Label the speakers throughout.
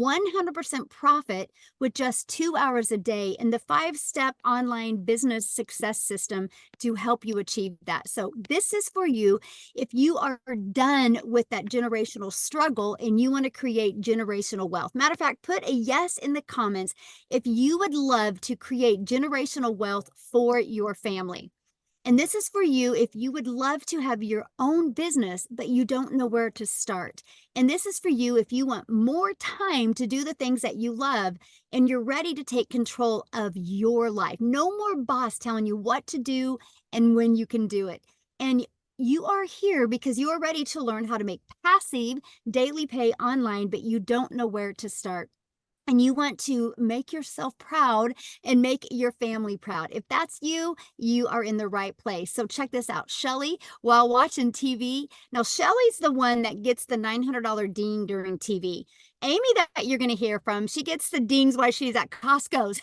Speaker 1: 100% profit with just 2 hours a day and the 5-step online business success system to help you achieve that. So, this is for you if you are done with that generational struggle and you want to create generational wealth. Matter of fact, put a yes in the comments if you would love to create generational wealth for your family. And this is for you if you would love to have your own business, but you don't know where to start. And this is for you if you want more time to do the things that you love and you're ready to take control of your life. No more boss telling you what to do and when you can do it. And you are here because you are ready to learn how to make passive daily pay online, but you don't know where to start and you want to make yourself proud and make your family proud. If that's you, you are in the right place. So check this out. Shelly, while watching TV, now Shelly's the one that gets the $900 ding during TV. Amy, that you're going to hear from, she gets the dings while she's at Costco's.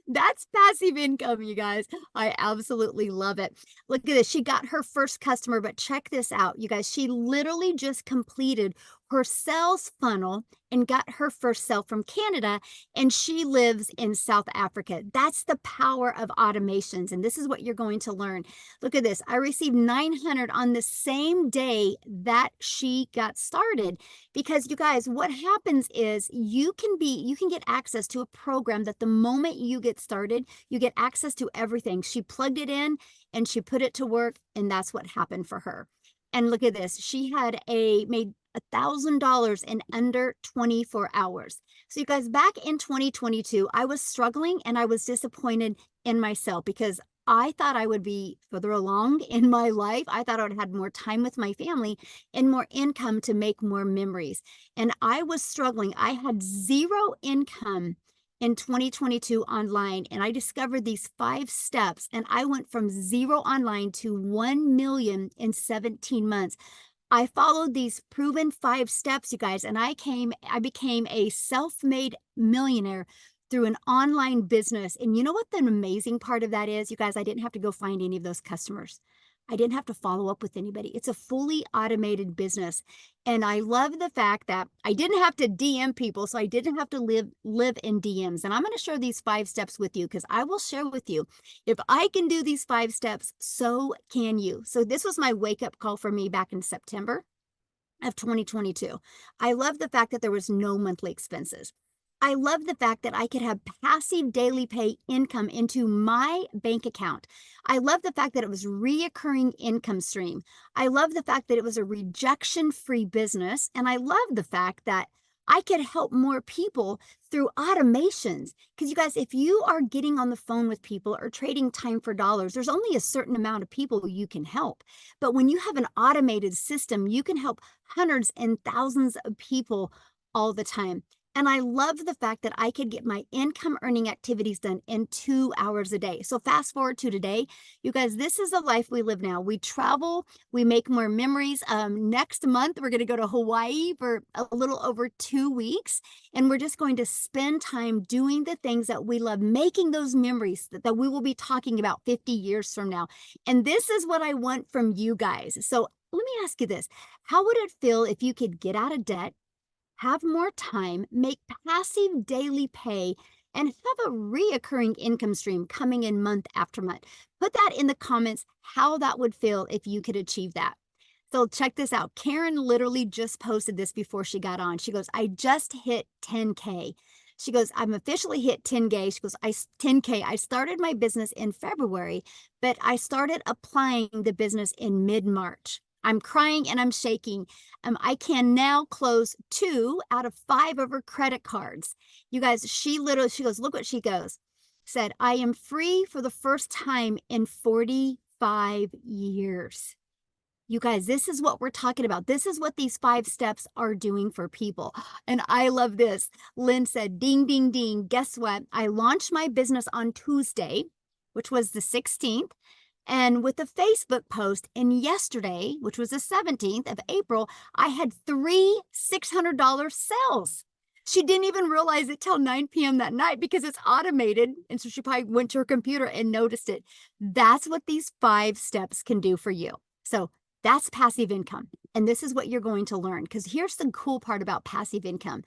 Speaker 1: That's passive income, you guys. I absolutely love it. Look at this. She got her first customer, but check this out, you guys. She literally just completed her sales funnel and got her first sale from Canada, and she lives in South Africa. That's the power of automations, and this is what you're going to learn. Look at this. I received 900 on the same day that she got started because you guys, what happens is you can get access to a program that the moment you get started, you get access to everything. She plugged it in and she put it to work, and that's what happened for her. And look at this. She had made $1,000 in under 24 hours. So you guys, back in 2022, I was struggling and I was disappointed in myself because I thought I would be further along in my life. I thought I would have had more time with my family and more income to make more memories. And I was struggling. I had zero income in 2022 online, and I discovered these 5 steps, and I went from zero online to 1 million in 17 months. I followed these proven 5 steps, you guys, and I became a self-made millionaire through an online business. And you know what the amazing part of that is, you guys? I didn't have to go find any of those customers. I didn't have to follow up with anybody. It's a fully automated business. And I love the fact that I didn't have to DM people, so I didn't have to live in DMs. And I'm going to share these 5 steps with you because I will share with you, if I can do these 5 steps, so can you. So this was my wake-up call for me back in September of 2022. I love the fact that there was no monthly expenses. I love the fact that I could have passive daily pay income into my bank account. I love the fact that it was reoccurring income stream. I love the fact that it was a rejection-free business. And I love the fact that I could help more people through automations. Because you guys, if you are getting on the phone with people or trading time for dollars, there's only a certain amount of people you can help. But when you have an automated system, you can help hundreds and thousands of people all the time. And I love the fact that I could get my income earning activities done in 2 hours a day. So fast forward to today, you guys, this is the life we live now. We travel, we make more memories. Next month, we're going to go to Hawaii for a little over 2 weeks. And we're just going to spend time doing the things that we love, making those memories that we will be talking about 50 years from now. And this is what I want from you guys. So let me ask you this. How would it feel if you could get out of debt, have more time, make passive daily pay, and have a reoccurring income stream coming in month after month? Put that in the comments how that would feel if you could achieve that. So check this out. Karen literally just posted this before she got on. She goes, I just hit 10K. She goes, I'm officially hit 10K. She goes, 10K. I started my business in February, but I started applying the business in mid-March. I'm crying and I'm shaking. I can now close 2 out of 5 of her credit cards. You guys, she goes, look what she goes. Said, I am free for the first time in 45 years. You guys, this is what we're talking about. This is what these 5 steps are doing for people. And I love this. Lynn said, ding, ding, ding. Guess what? I launched my business on Tuesday, which was the 16th. And with the Facebook post, and yesterday, which was the 17th of April, I had 3 $600 sales. She didn't even realize it till 9 p.m. that night because it's automated. And so she probably went to her computer and noticed it. That's what these 5 steps can do for you. So that's passive income. And this is what you're going to learn, because here's the cool part about passive income.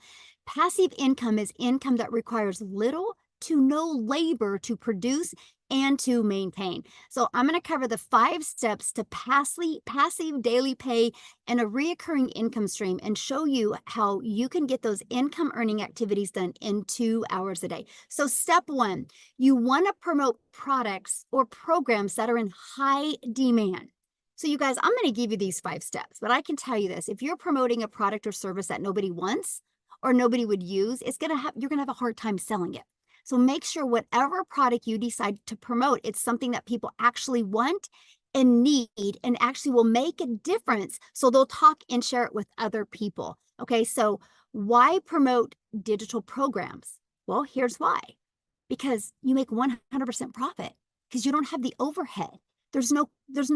Speaker 1: Passive income is income that requires little to no labor to produce and to maintain. So I'm going to cover the 5 steps to passive daily pay and a reoccurring income stream and show you how you can get those income earning activities done in 2 hours a day. So step 1, you want to promote products or programs that are in high demand. So you guys, I'm going to give you these 5 steps, but I can tell you this, if you're promoting a product or service that nobody wants or nobody would use, you're going to have a hard time selling it. So make sure whatever product you decide to promote, it's something that people actually want and need and actually will make a difference. So they'll talk and share it with other people. Okay, so why promote digital programs? Well, here's why. Because you make 100% profit because you don't have the overhead. There's no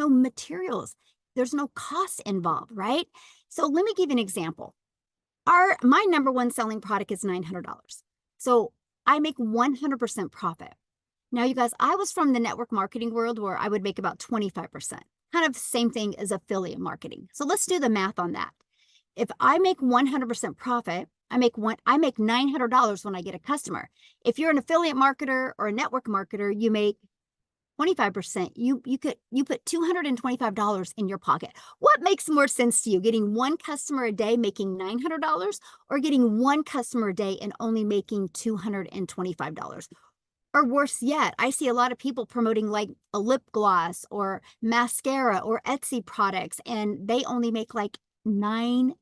Speaker 1: materials. There's no cost involved, right? So let me give you an example. My number one selling product is $900. So I make 100% profit. Now, you guys, I was from the network marketing world where I would make about 25%, kind of the same thing as affiliate marketing. So let's do the math on that. If I make 100% profit, I make $900 when I get a customer. If you're an affiliate marketer or a network marketer, you make 25%, you put $225 in your pocket. What makes more sense to you, getting one customer a day making $900 or getting one customer a day and only making $225? Or worse yet, I see a lot of people promoting like a lip gloss or mascara or Etsy products, and they only make like $9.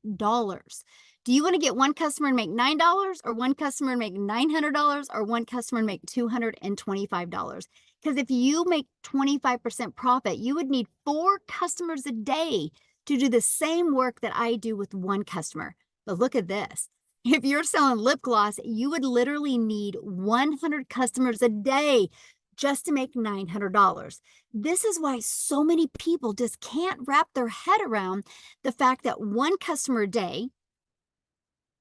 Speaker 1: Do you want to get one customer and make $9 or one customer and make $900 or one customer and make $225? Because if you make 25% profit, you would need 4 customers a day to do the same work that I do with one customer. But look at this. If you're selling lip gloss, you would literally need 100 customers a day just to make $900. This is why so many people just can't wrap their head around the fact that one customer a day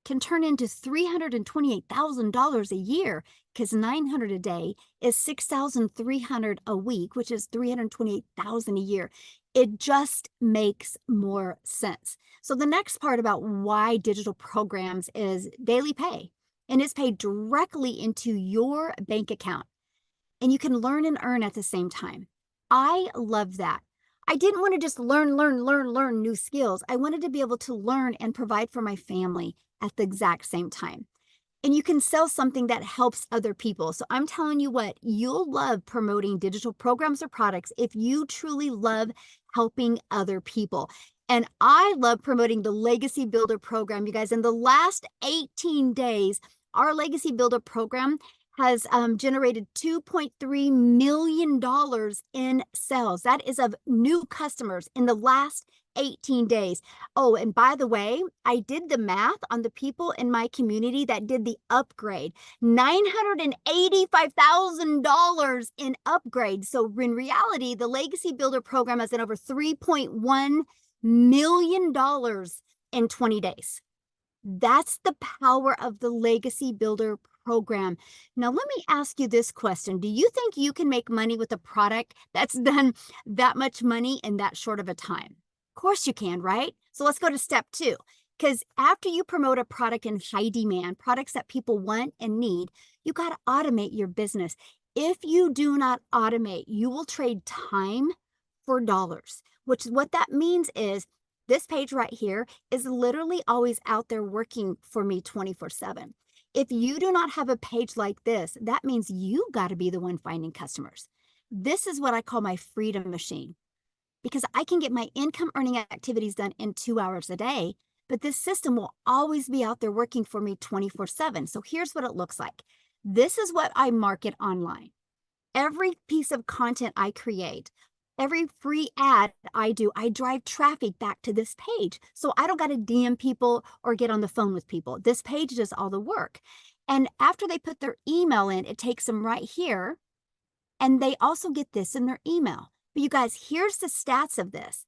Speaker 1: can turn into $328,000 a year, because 900 a day is 6,300 a week, which is 328,000 a year. It just makes more sense. So the next part about why digital programs is daily pay, and it's paid directly into your bank account, and you can learn and earn at the same time. I love that. I didn't want to just learn new skills. I wanted to be able to learn and provide for my family at the exact same time. And you can sell something that helps other people. So I'm telling you what, you'll love promoting digital programs or products if you truly love helping other people. And I love promoting the Legacy Builder program. You guys, in the last 18 days, our Legacy Builder program has generated $2.3 million in sales. That is of new customers in the last 18 days. Oh, and by the way, I did the math on the people in my community that did the upgrade. $985,000 in upgrade. So in reality, the Legacy Builder program has done over $3.1 million in 20 days. That's the power of the Legacy Builder program. Now, let me ask you this question. Do you think you can make money with a product that's done that much money in that short of a time? Of course you can, right? So let's go to step 2. Because after you promote a product in high demand, products that people want and need, you got to automate your business. If you do not automate, you will trade time for dollars, which what that means is this page right here is literally always out there working for me 24/7. If you do not have a page like this, that means you got to be the one finding customers. This is what I call my freedom machine, because I can get my income earning activities done in 2 hours a day, but this system will always be out there working for me 24/7. So here's what it looks like. This is what I market online. Every piece of content I create, every free ad I do, I drive traffic back to this page. So I don't got to DM people or get on the phone with people. This page does all the work. And after they put their email in, it takes them right here. And they also get this in their email. But you guys, here's the stats of this.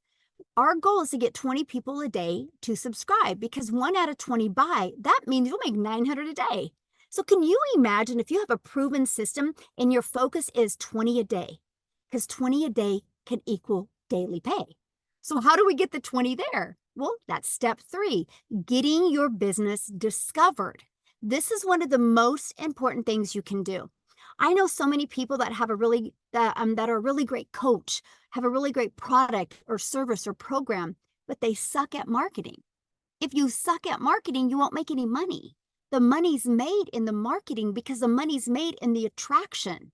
Speaker 1: Our goal is to get 20 people a day to subscribe, because 1 out of 20 buy. That means you'll make 900 a day. So can you imagine if you have a proven system and your focus is 20 a day? Because 20 a day can equal daily pay. So how do we get the 20 there? Well, that's step 3, getting your business discovered. This is one of the most important things you can do. I know so many people that have a really that are a really great coach, have a really great product or service or program, but they suck at marketing. If you suck at marketing, you won't make any money. The money's made in the marketing because the money's made in the attraction.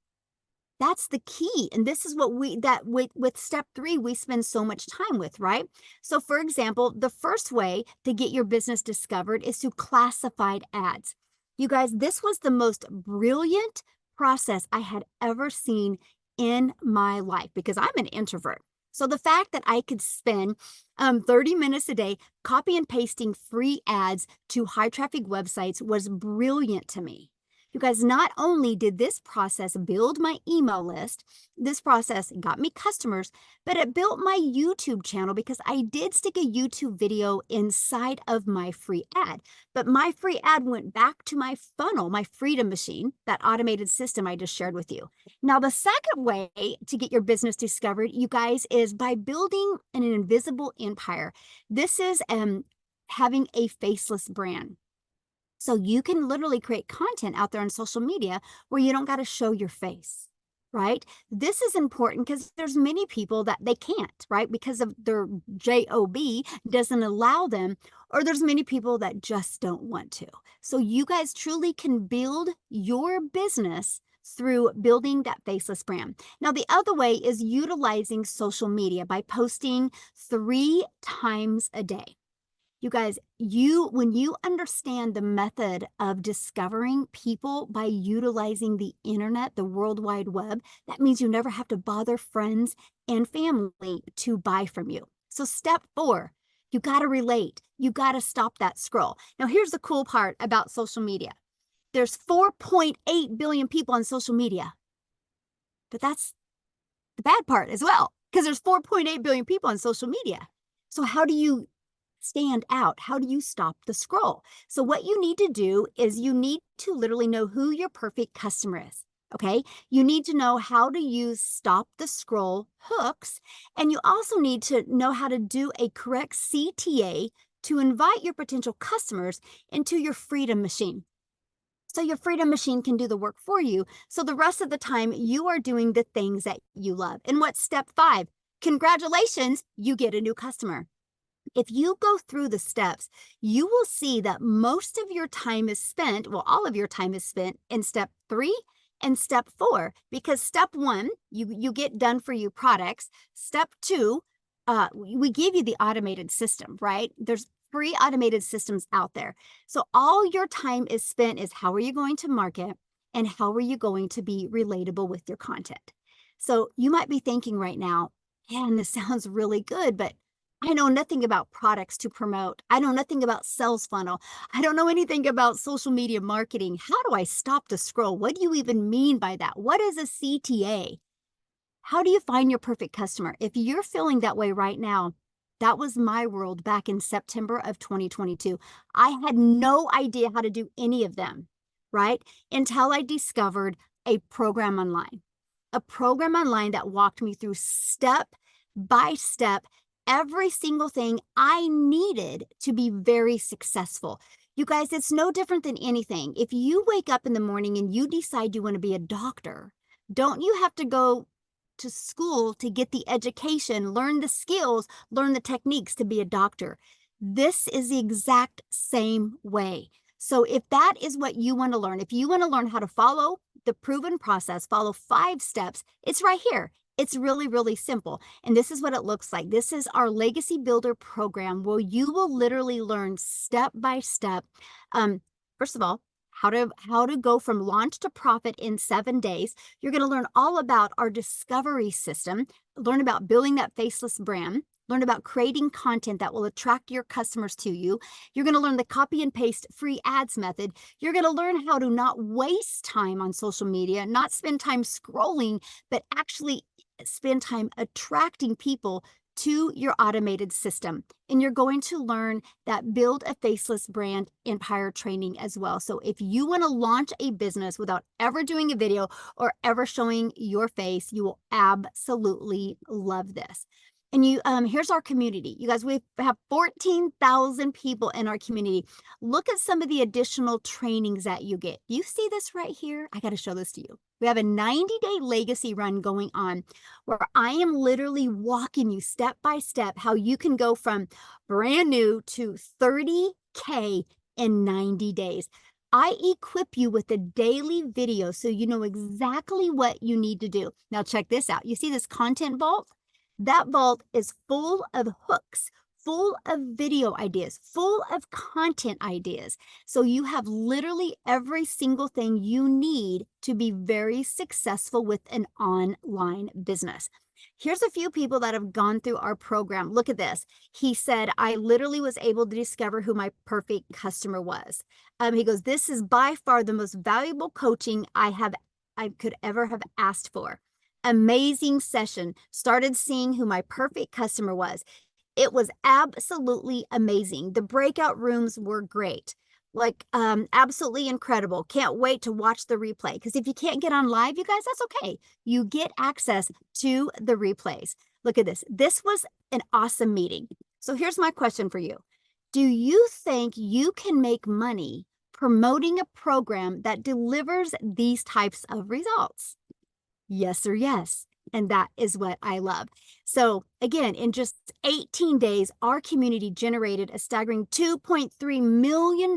Speaker 1: That's the key. And this is what with step 3, we spend so much time with, right? So for example, the first way to get your business discovered is through classified ads. You guys, this was the most brilliant process I had ever seen in my life because I'm an introvert. So the fact that I could spend 30 minutes a day copy and pasting free ads to high traffic websites was brilliant to me. You guys, not only did this process build my email list, this process got me customers, but it built my YouTube channel because I did stick a YouTube video inside of my free ad. But my free ad went back to my funnel, my Freedom Machine, that automated system I just shared with you. Now, the second way to get your business discovered, you guys, is by building an invisible empire. This is having a faceless brand. So you can literally create content out there on social media where you don't got to show your face, right? This is important because there's many people that they can't, right? Because of their job doesn't allow them, or there's many people that just don't want to. So you guys truly can build your business through building that faceless brand. Now, the other way is utilizing social media by posting 3 times a day. You guys, when you understand the method of discovering people by utilizing the internet, the World Wide Web, that means you never have to bother friends and family to buy from you. So step 4, you got to relate. You got to stop that scroll. Now, here's the cool part about social media. There's 4.8 billion people on social media, but that's the bad part as well, because there's 4.8 billion people on social media. So how do you stand out? How do you stop the scroll? So what you need to do is you need to literally know who your perfect customer is. Okay. You need to know how to use stop the scroll hooks. And you also need to know how to do a correct CTA to invite your potential customers into your Freedom Machine. So your Freedom Machine can do the work for you. So the rest of the time you are doing the things that you love. And what's step 5? Congratulations, you get a new customer. If you go through the steps, you will see that most of your time is spent, well, all of your time is spent in step 3 and step 4, because step 1, you get done for you products. Step 2, we give you the automated system, right? There's free automated systems out there. So all your time is spent is how are you going to market and how are you going to be relatable with your content? So you might be thinking right now, man, this sounds really good, but I know nothing about products to promote. I know nothing about sales funnel. I don't know anything about social media marketing. How do I stop the scroll? What do you even mean by that? What is a CTA? How do you find your perfect customer? If you're feeling that way right now, that was my world back in September of 2022. I had no idea how to do any of them, right? Until I discovered a program online that walked me through step by step every single thing I needed to be very successful. You guys, it's no different than anything. If you wake up in the morning and you decide you want to be a doctor, don't you have to go to school to get the education, learn the skills, learn the techniques to be a doctor? This is the exact same way. So if that is what you want to learn, if you want to learn how to follow the proven process, follow 5 steps, it's right here. It's really, really simple. And this is what it looks like. This is our Legacy Builder program where you will literally learn step by step. First of all, how to go from launch to profit in 7 days. You're going to learn all about our discovery system, learn about building that faceless brand, learn about creating content that will attract your customers to you. You're going to learn the copy and paste free ads method. You're going to learn how to not waste time on social media, not spend time scrolling, but actually spend time attracting people to your automated system. And you're going to learn that build a faceless brand empire training as well. So if you want to launch a business without ever doing a video or ever showing your face, you will absolutely love this. And you, here's our community. You guys, we have 14,000 people in our community. Look at some of the additional trainings that you get. You see this right here? I got to show this to you. We have a 90-day legacy run going on where I am literally walking you step by step how you can go from brand new to 30K in 90 days. I equip you with a daily video so you know exactly what you need to do. Now check this out. You see this content vault? That vault is full of hooks, full of video ideas, full of content ideas. So you have literally every single thing you need to be very successful with an online business. Here's a few people that have gone through our program. Look at this. He said, I literally was able to discover who my perfect customer was. He goes, this is by far the most valuable coaching I could ever have asked for. Amazing session. Started seeing who my perfect customer was. It was absolutely amazing. The breakout rooms were great. Like, absolutely incredible. Can't wait to watch the replay. Because if you can't get on live, you guys, that's okay. You get access to the replays. Look at this. This was an awesome meeting. So here's my question for you. Do you think you can make money promoting a program that delivers these types of results? Yes or yes. And that is what I love. So again, in just 18 days, our community generated a staggering $2.3 million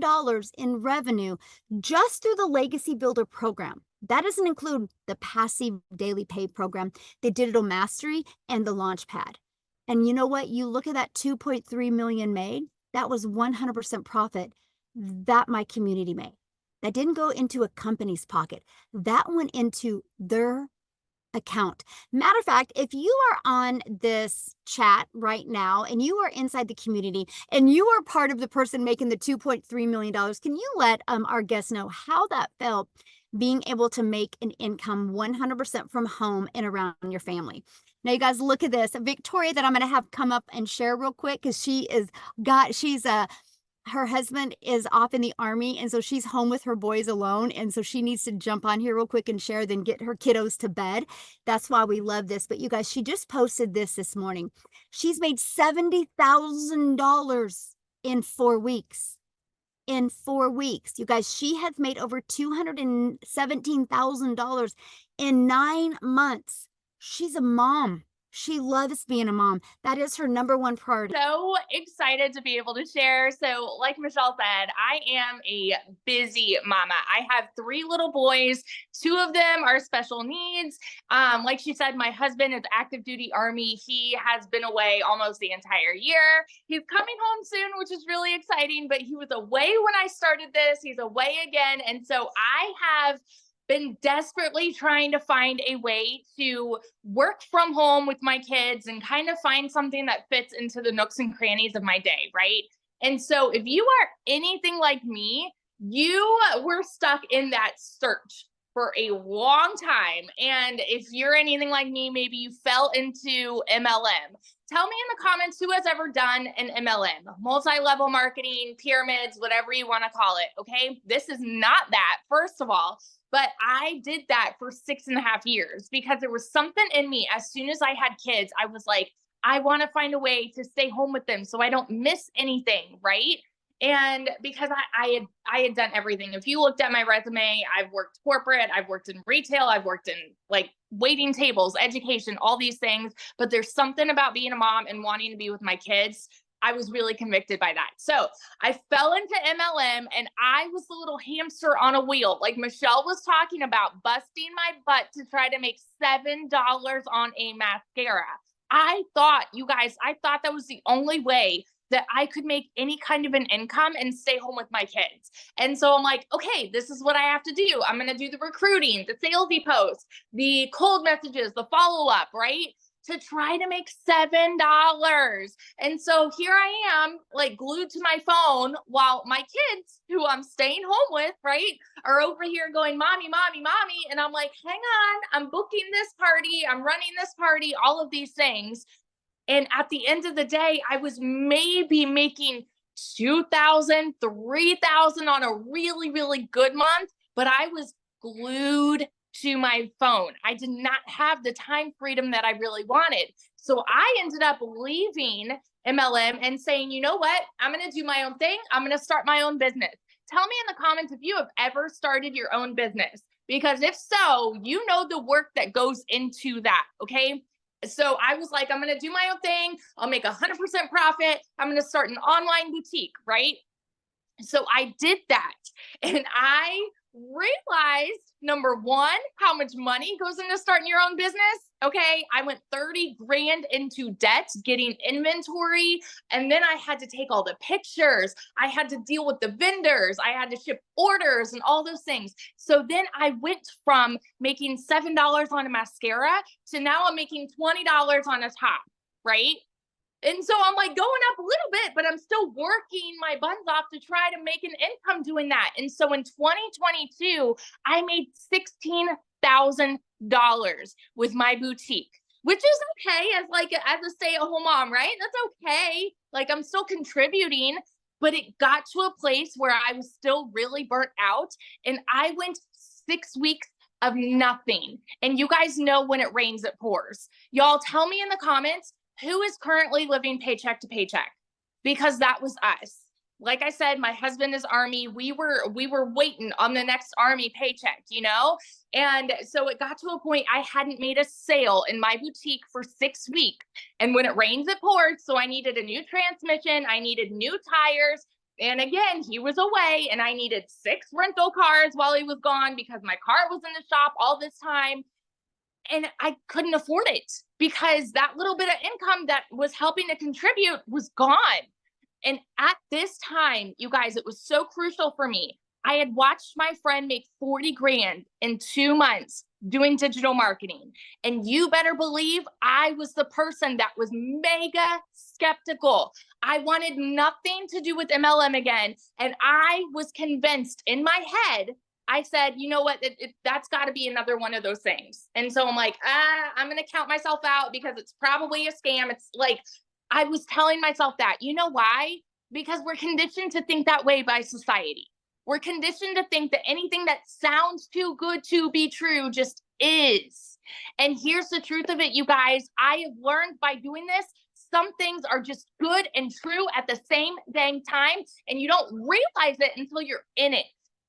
Speaker 1: in revenue just through the Legacy Builder program. That doesn't include the passive daily pay program, the digital mastery, and the Launchpad. And you know what? You look at that 2.3 million made, that was 100% profit that my community made. That didn't go into a company's pocket. That went into their account. Matter of fact, if you are on this chat right now and you are inside the community and you are part of the person making the $2.3 million, can you let our guests know how that felt being able to make an income 100% from home and around your family? Now, you guys, look at this. Victoria, that I'm going to have come up and share real quick because her husband is off in the Army, and so she's home with her boys alone, and so she needs to jump on here real quick and share, then get her kiddos to bed. That's why we love this. But you guys, she just posted this morning. She's made $70,000 in 4 weeks. In 4 weeks. You guys, she has made over $217,000 in 9 months. She's a mom. She loves being a mom. That is her number one priority.
Speaker 2: So excited to be able to share. So like Michelle said, I am a busy mama. I have 3 little boys. 2 of them are special needs. Like she said, my husband is active duty Army. He has been away almost the entire year. He's coming home soon, which is really exciting, but he was away when I started this. He's away again. And so I have been desperately trying to find a way to work from home with my kids and kind of find something that fits into the nooks and crannies of my day, right? And so if you are anything like me, you were stuck in that search for a long time. And if you're anything like me, maybe you fell into MLM. Tell me in the comments who has ever done an MLM, multi-level marketing, pyramids, whatever you want to call it. Okay. This is not that, first of all. But I did that for 6.5 years because there was something in me. As soon as I had kids, I was like, I want to find a way to stay home with them so I don't miss anything, right? And because I had done everything. If you looked at my resume, I've worked corporate, I've worked in retail, I've worked in like waiting tables, education, all these things. But there's something about being a mom and wanting to be with my kids. I was really convicted by that. So I fell into MLM and I was the little hamster on a wheel, like Michelle was talking about, busting my butt to try to make $7 on a mascara. I thought that was the only way that I could make any kind of an income and stay home with my kids. And so I'm like, okay, this is what I have to do. I'm going to do the recruiting, the salesy posts, the cold messages, the follow-up, right? To try to make $7. And so here I am, like glued to my phone while my kids, who I'm staying home with, right, are over here going, mommy, mommy, mommy. And I'm like, hang on, I'm booking this party, I'm running this party, all of these things. And at the end of the day, I was maybe making 2,000, 3,000 on a really, really good month, but I was glued to my phone. I did not have the time freedom that I really wanted. So I ended up leaving MLM and saying, you know what? I'm going to do my own thing. I'm going to start my own business. Tell me in the comments if you have ever started your own business, because if so, you know the work that goes into that. Okay. So I was like, I'm going to do my own thing. I'll make 100% profit. I'm going to start an online boutique. Right. So I did that, and I realized, number one, how much money goes into starting your own business. Okay. I went 30 grand into debt getting inventory. And then I had to take all the pictures. I had to deal with the vendors. I had to ship orders and all those things. So then I went from making $7 on a mascara to now I'm making $20 on a top. Right. And so I'm like going up a little bit, but I'm still working my buns off to try to make an income doing that. And so in 2022, I made $16,000 with my boutique, which is okay as a stay-at-home mom, right? That's okay. Like, I'm still contributing, but it got to a place where I was still really burnt out, and I went 6 weeks of nothing. And you guys know when it rains, it pours. Y'all tell me in the comments, who is currently living paycheck to paycheck? Because that was us. Like I said, my husband is Army. We were waiting on the next Army paycheck, you know? And so it got to a point I hadn't made a sale in my boutique for 6 weeks. And when it rains, it pours. So I needed a new transmission. I needed new tires. And again, he was away, and I needed 6 rental cars while he was gone because my car was in the shop all this time. And I couldn't afford it because that little bit of income that was helping to contribute was gone. And at this time, you guys, it was so crucial for me. I had watched my friend make 40 grand in 2 months doing digital marketing. And you better believe I was the person that was mega skeptical. I wanted nothing to do with MLM again. And I was convinced in my head, I said, you know what, that's got to be another one of those things. And so I'm like, I'm going to count myself out because it's probably a scam. It's like, I was telling myself that. You know why? Because we're conditioned to think that way by society. We're conditioned to think that anything that sounds too good to be true just is. And here's the truth of it, you guys. I have learned by doing this, some things are just good and true at the same dang time, and you don't realize it until you're in it.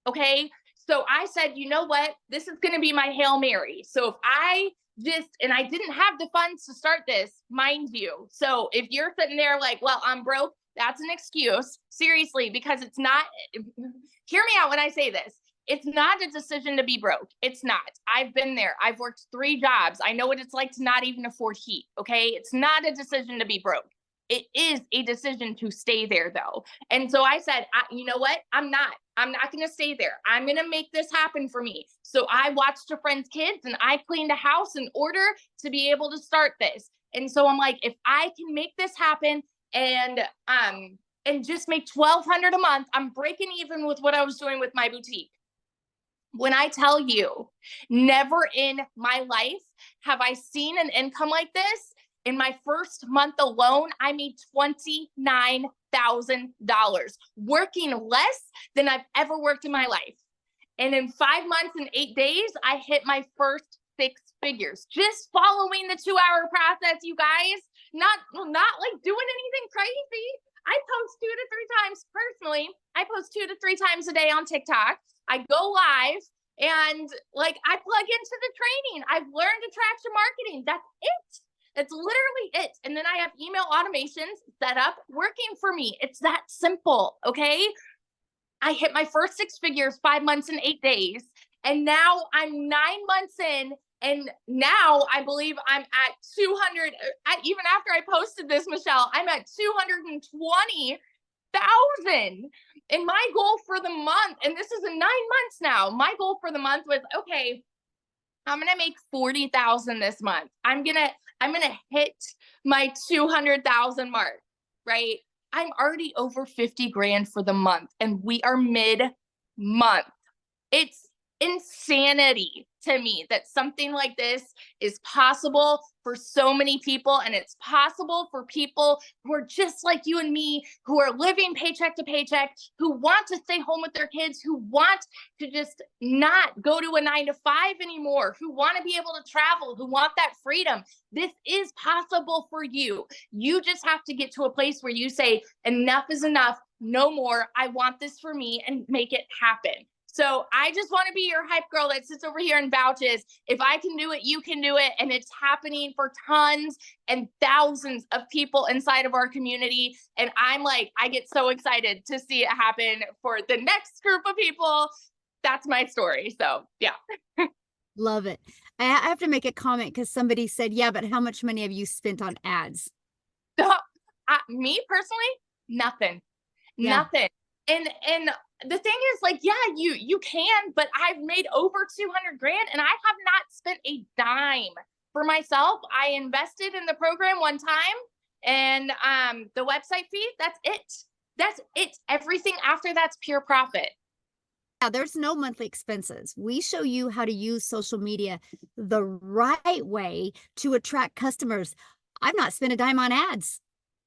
Speaker 2: Okay. So I said, you know what? This is going to be my Hail Mary. So if and I didn't have the funds to start this, mind you. So if you're sitting there like, well, I'm broke, that's an excuse. Seriously, because it's not, hear me out when I say this. It's not a decision to be broke. It's not. I've been there. I've worked 3 jobs. I know what it's like to not even afford heat. Okay. It's not a decision to be broke. It is a decision to stay there though. And so I said, you know what? I'm not going to stay there. I'm going to make this happen for me. So I watched a friend's kids and I cleaned a house in order to be able to start this. And so I'm like, if I can make this happen and just make $1,200 a month, I'm breaking even with what I was doing with my boutique. When I tell you, never in my life have I seen an income like this. In my first month alone, I made $29,000, working less than I've ever worked in my life. And in 5 months and 8 days, I hit my first 6 figures, just following the 2-hour process, you guys. Not like doing anything crazy. I post 2 to 3 times personally. I post 2 to 3 times a day on TikTok. I go live and like I plug into the training. I've learned attraction marketing. That's it. That's literally it. And then I have email automations set up working for me. It's that simple. Okay. I hit my first 6 figures, 5 months and 8 days. And now I'm 9 months in. And now I believe I'm at 200. Even after I posted this, Michelle, I'm at 220,000. And my goal for the month, and this is in 9 months now, my goal for the month was, okay, I'm going to make 40,000 this month. I'm going to hit my 200,000 mark, right? I'm already over 50 grand for the month and we are mid-month. It's insanity to me that something like this is possible for so many people. And it's possible for people who are just like you and me, who are living paycheck to paycheck, who want to stay home with their kids, who want to just not go to a 9 to 5 anymore, who want to be able to travel, who want that freedom. This is possible for you. You just have to get to a place where you say, enough is enough, no more. I want this for me, and make it happen. So I just want to be your hype girl that sits over here and vouches. If I can do it, you can do it. And it's happening for tons and thousands of people inside of our community. And I'm like, I get so excited to see it happen for the next group of people. That's my story. So yeah.
Speaker 1: Love it. I have to make a comment because somebody said, yeah, but how much money have you spent on ads?
Speaker 2: Me personally, nothing.
Speaker 1: Yeah.
Speaker 2: Nothing. And the thing is, like, yeah, you can, but I've made over 200 grand and I have not spent a dime for myself. I invested in the program one time, and the website fee, that's it. That's it. Everything after that's pure profit.
Speaker 1: Yeah, there's no monthly expenses. We show you how to use social media the right way to attract customers. I've not spent a dime on ads.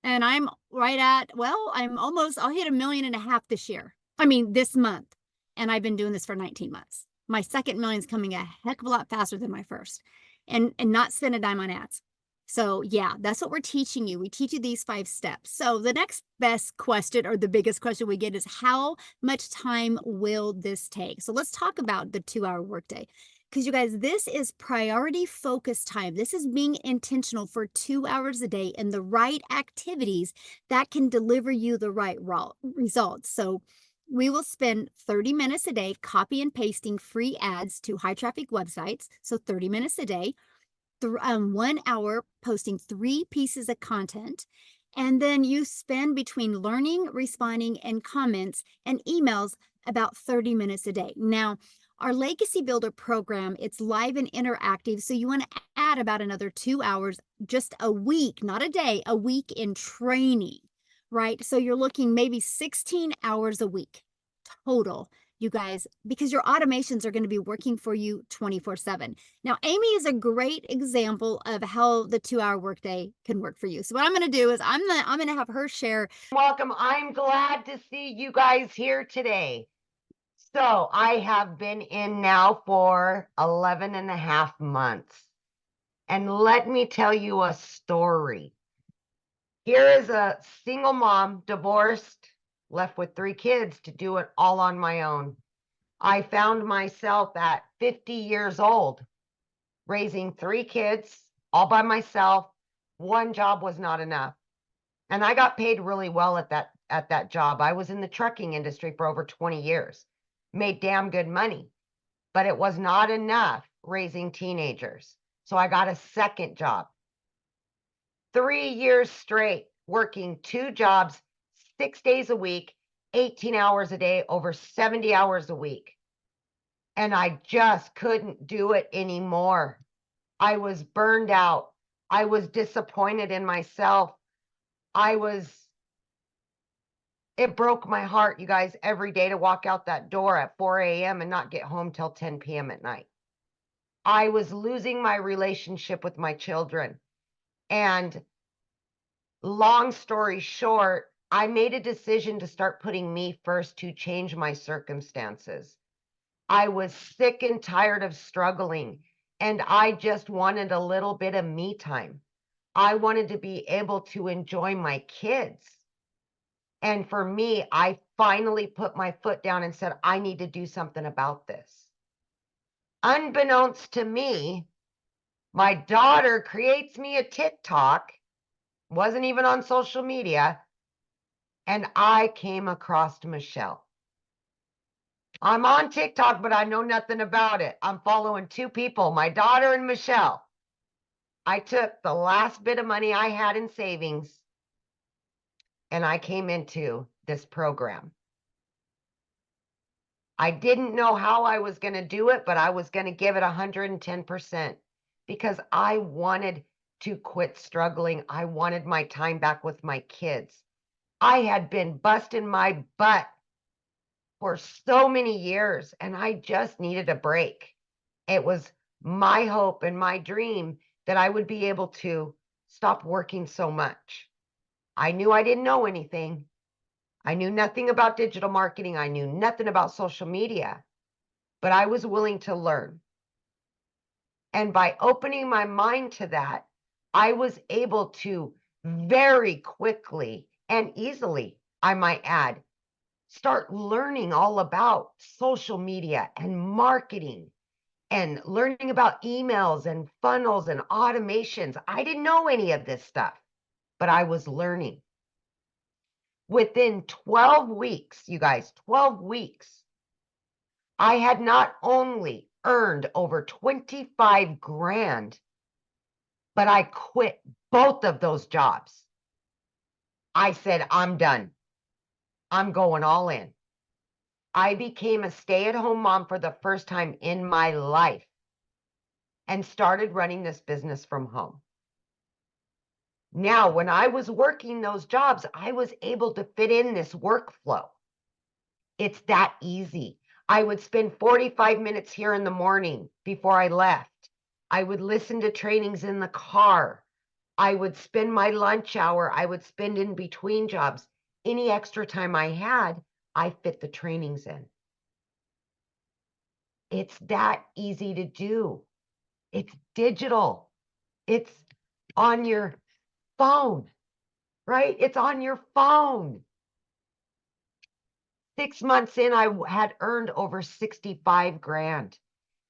Speaker 1: And I'm right at, well, I'll hit 1.5 million this year. I mean, this month. And I've been doing this for 19 months. My second million's coming a heck of a lot faster than my first. And not spend a dime on ads. So yeah, that's what we're teaching you. We teach you these 5 steps. So the next best question, or the biggest question we get, is how much time will this take? So let's talk about the 2-hour workday. Because you guys, this is priority focus time. This is being intentional for 2 hours a day in the right activities that can deliver you the right results. So we will spend 30 minutes a day copy and pasting free ads to high traffic websites. So 30 minutes a day. 1 hour posting 3 pieces of content. And then you spend between learning, responding, and comments and emails about 30 minutes a day. Now, our Legacy Builder program, it's live and interactive. So you want to add about another 2 hours, just a week, not a day, a week in training, right? So you're looking maybe 16 hours a week total, you guys, because your automations are going to be working for you 24/7. Now, Amy is a great example of how the 2-hour workday can work for you. So what I'm going to do is I'm going to have her share.
Speaker 3: Welcome. I'm glad to see you guys here today. So I have been in now for 11 and a half months. And let me tell you a story. Here is a single mom, divorced, left with 3 kids to do it all on my own. I found myself at 50 years old, raising 3 kids all by myself. One job was not enough. And I got paid really well at that job. I was in the trucking industry for over 20 years, made damn good money, but it was not enough raising teenagers. So I got a second job. 3 years straight, working 2 jobs, 6 days a week, 18 hours a day, over 70 hours a week. And I just couldn't do it anymore. I was burned out. I was disappointed in myself. It broke my heart, you guys, every day to walk out that door at 4 a.m. and not get home till 10 p.m. at night. I was losing my relationship with my children. And long story short, I made a decision to start putting me first to change my circumstances. I was sick and tired of struggling, and I just wanted a little bit of me time. I wanted to be able to enjoy my kids. And for me, I finally put my foot down and said, I need to do something about this. Unbeknownst to me, my daughter creates me a TikTok, wasn't even on social media, and I came across Michelle. I'm on TikTok, but I know nothing about it. I'm following 2 people, my daughter and Michelle. I took the last bit of money I had in savings and I came into this program. I didn't know how I was going to do it, but I was going to give it 110% because I wanted to quit struggling. I wanted my time back with my kids. I had been busting my butt for so many years and I just needed a break. It was my hope and my dream that I would be able to stop working so much. I knew I didn't know anything. I knew nothing about digital marketing. I knew nothing about social media, but I was willing to learn. And by opening my mind to that, I was able to very quickly and easily, I might add, start learning all about social media and marketing and learning about emails and funnels and automations. I didn't know any of this stuff, but I was learning. Within 12 weeks, you guys, 12 weeks, I had not only earned over 25 grand, but I quit both of those jobs. I said, I'm done. I'm going all in. I became a stay-at-home mom for the first time in my life and started running this business from home. Now, when I was working those jobs, I was able to fit in this workflow. It's that easy. I would spend 45 minutes here in the morning before I left. I would listen to trainings in the car. I would spend my lunch hour. I would spend in between jobs. Any extra time I had, I fit the trainings in. It's that easy to do. It's digital. It's on your phone, right? It's on your phone. 6 months in, I had earned over 65 grand.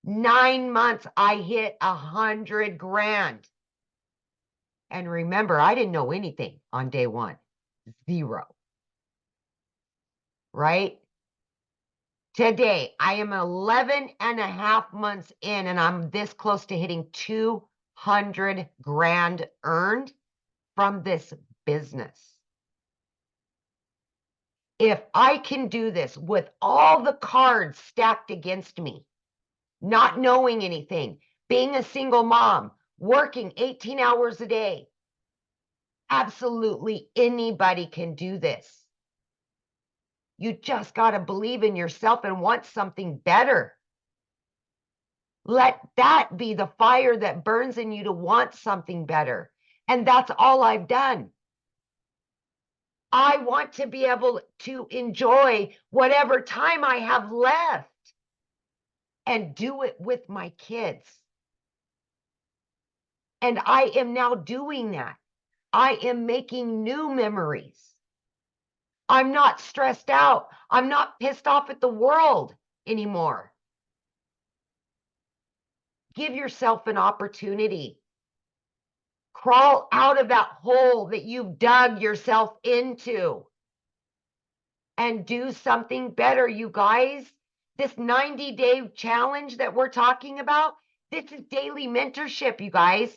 Speaker 3: 9 months, I hit 100 grand. And remember, I didn't know anything on day one. Zero. Right? Today, I am 11 and a half months in, and I'm this close to hitting 200 grand earned from this business. If I can do this with all the cards stacked against me, not knowing anything, being a single mom, working 18 hours a day, absolutely anybody can do this. You just got to believe in yourself and want something better. Let that be the fire that burns in you to want something better. And that's all I've done. I want to be able to enjoy whatever time I have left and do it with my kids. And I am now doing that. I am making new memories. I'm not stressed out. I'm not pissed off at the world anymore. Give yourself an opportunity. Crawl out of that hole that you've dug yourself into and do something better, you guys. This 90-day challenge that we're talking about, this is daily mentorship, you guys.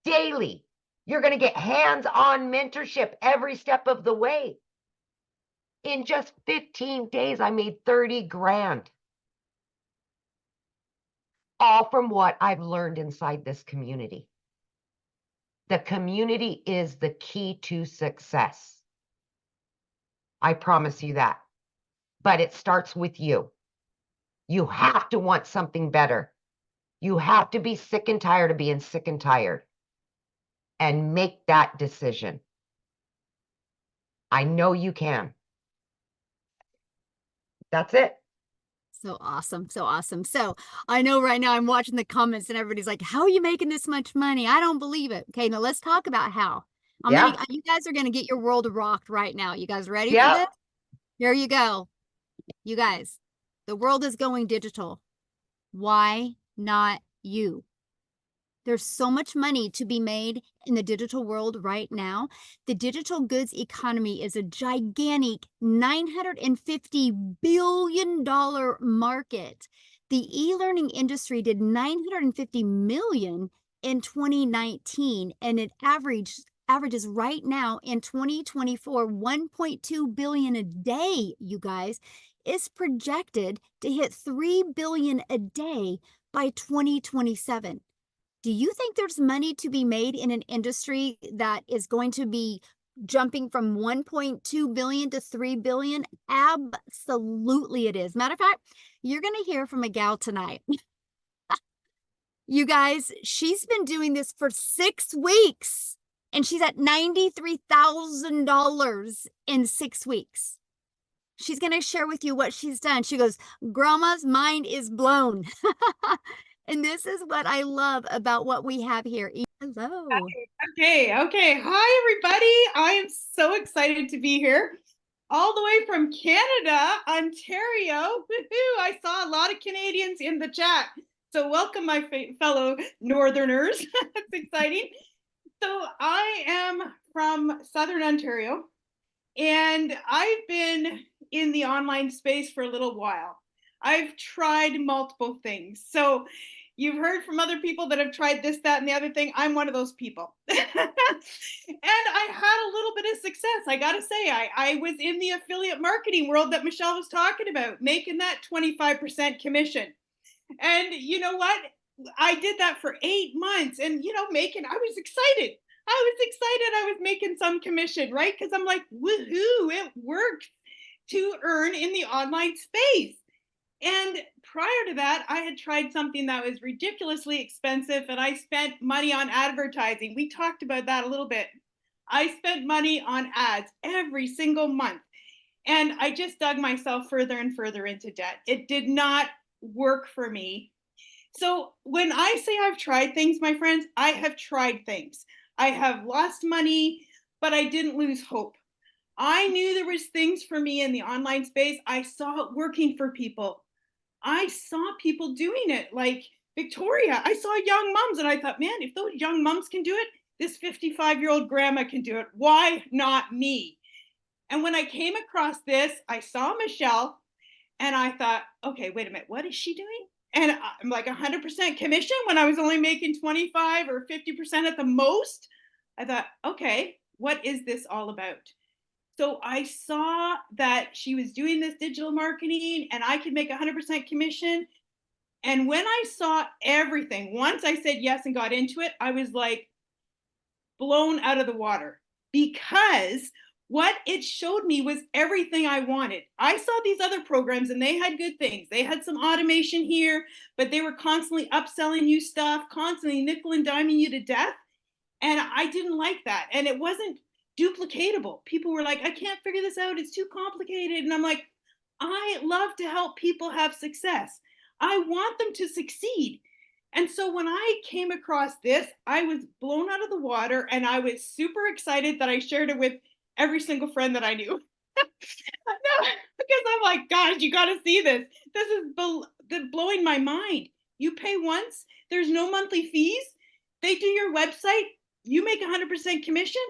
Speaker 3: Daily. You're going to get hands-on mentorship every step of the way. In just 15 days, I made 30 grand. All from what I've learned inside this community. The community is the key to success. I promise you that. But it starts with you. You have to want something better. You have to be sick and tired of being sick and tired. And make that decision. I know you can. That's it.
Speaker 1: So awesome. So awesome. So I know right now I'm watching the comments and everybody's like, how are you making this much money? I don't believe it. Okay, now let's talk about how. You guys are gonna get your world rocked right now. You guys ready for this? Here you go. You guys, the world is going digital. Why not you? There's so much money to be made in the digital world right now. The digital goods economy is a gigantic $950 billion market. The e-learning industry did $950 million in 2019, and it averages right now in 2024 $1.2 billion a day, you guys. Is projected to hit $3 billion a day by 2027. Do you think there's money to be made in an industry that is going to be jumping from 1.2 billion to 3 billion? Absolutely it is. Matter of fact, you're going to hear from a gal tonight You guys, she's been doing this for 6 weeks and she's at $93,000 in 6 weeks. She's going to share with you what she's done. She goes, Grandma's mind is blown. And this is what I love about what we have here. Hello.
Speaker 4: Okay. Hi, everybody. I am so excited to be here. All the way from Canada, Ontario. Woohoo! I saw a lot of Canadians in the chat. So welcome, my fellow Northerners. That's exciting. So I am from Southern Ontario, and I've been in the online space for a little while. I've tried multiple things. So you've heard from other people that have tried this, that, and the other thing. I'm one of those people. And I had a little bit of success. I got to say, I was in the affiliate marketing world that Michelle was talking about, making that 25% commission. And you know what? I did that for 8 months and, I was excited. I was making some commission, right? Because I'm like, woohoo, it worked to earn in the online space. And prior to that, I had tried something that was ridiculously expensive and I spent money on advertising. We talked about that a little bit. I spent money on ads every single month. And I just dug myself further and further into debt. It did not work for me. So when I say I've tried things, my friends, I have tried things. I have lost money, but I didn't lose hope. I knew there was things for me in the online space. I saw it working for people. I saw people doing it, like Victoria. I saw young moms and I thought, man, if those young moms can do it, this 55-year-old grandma can do it. Why not me? And when I came across this, I saw Michelle and I thought, okay, wait a minute, what is she doing? And I'm like 100% commission when I was only making 25 or 50% at the most. I thought, okay, what is this all about? So I saw that she was doing this digital marketing and I could make 100% commission. And when I saw everything, once I said yes and got into it, I was like blown out of the water because what it showed me was everything I wanted. I saw these other programs and they had good things. They had some automation here, but they were constantly upselling you stuff, constantly nickel and diming you to death. And I didn't like that. And it wasn't duplicatable. People were like, I can't figure this out. It's too complicated. And I'm like, I love to help people have success. I want them to succeed. And so when I came across this, I was blown out of the water and I was super excited that I shared it with every single friend that I knew. No, because I'm like, gosh, you got to see this. This is blowing my mind. You pay once, there's no monthly fees. They do your website, you make 100% commission.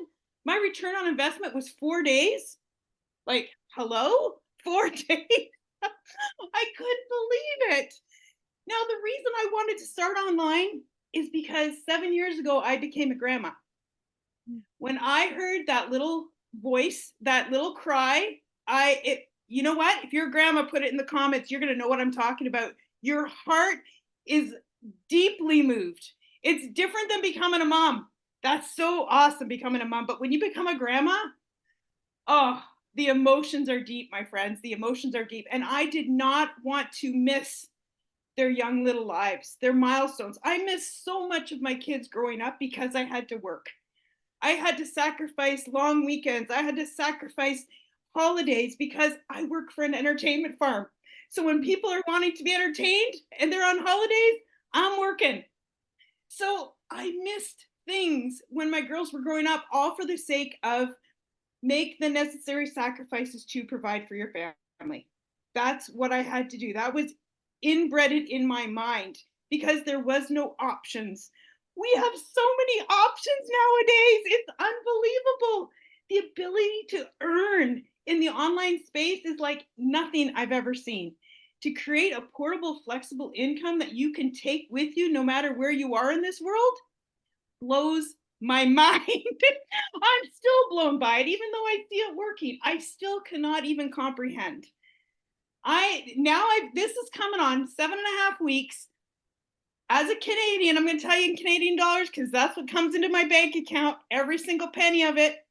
Speaker 4: My return on investment was 4 days. Like, hello? 4 days? I couldn't believe it. Now, the reason I wanted to start online is because 7 years ago, I became a grandma. When I heard that little voice, that little cry, you know what? If you're a grandma, put it in the comments. You're going to know what I'm talking about. Your heart is deeply moved. It's different than becoming a mom. That's so awesome, becoming a mom. But when you become a grandma, oh, the emotions are deep, my friends. The emotions are deep. And I did not want to miss their young little lives, their milestones. I missed so much of my kids growing up because I had to work. I had to sacrifice long weekends. I had to sacrifice holidays because I work for an entertainment farm. So when people are wanting to be entertained and they're on holidays, I'm working. So I missed things when my girls were growing up, all for the sake of make the necessary sacrifices to provide for your family. That's what I had to do. That was inbred in my mind because there was no options. We have so many options nowadays. It's unbelievable. The ability to earn in the online space is like nothing I've ever seen. To create a portable, flexible income that you can take with you no matter where you are in this world blows my mind. I'm still blown by it, even though I see it working. I still cannot even comprehend. This is coming on 7.5 weeks. As a Canadian, I'm going to tell you in Canadian dollars because that's what comes into my bank account, every single penny of it.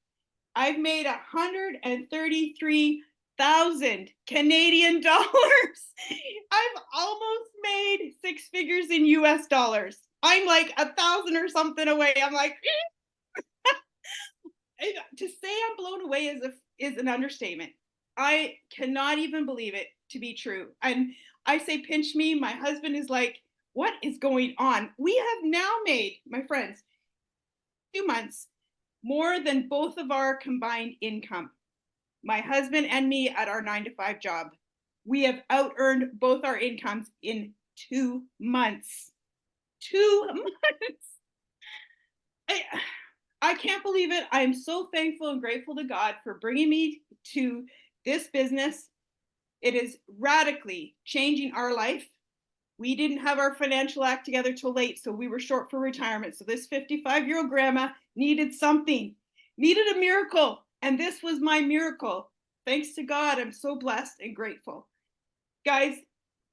Speaker 4: I've made 133,000 Canadian dollars. I've almost made 6 figures in US dollars. I'm like 1,000 or something away. I'm like, to say I'm blown away is an understatement. I cannot even believe it to be true. And I say, pinch me. My husband is like, what is going on? We have now made, my friends, 2 months more than both of our combined income. My husband and me at our 9 to 5 job. We have out earned both our incomes in 2 months. 2 months. I can't believe it. I am so thankful and grateful to God for bringing me to this business. It is radically changing our life. We didn't have our financial act together till late, so we were short for retirement. So this 55-year-old grandma needed something, needed a miracle. And this was my miracle. Thanks to God, I'm so blessed and grateful. Guys,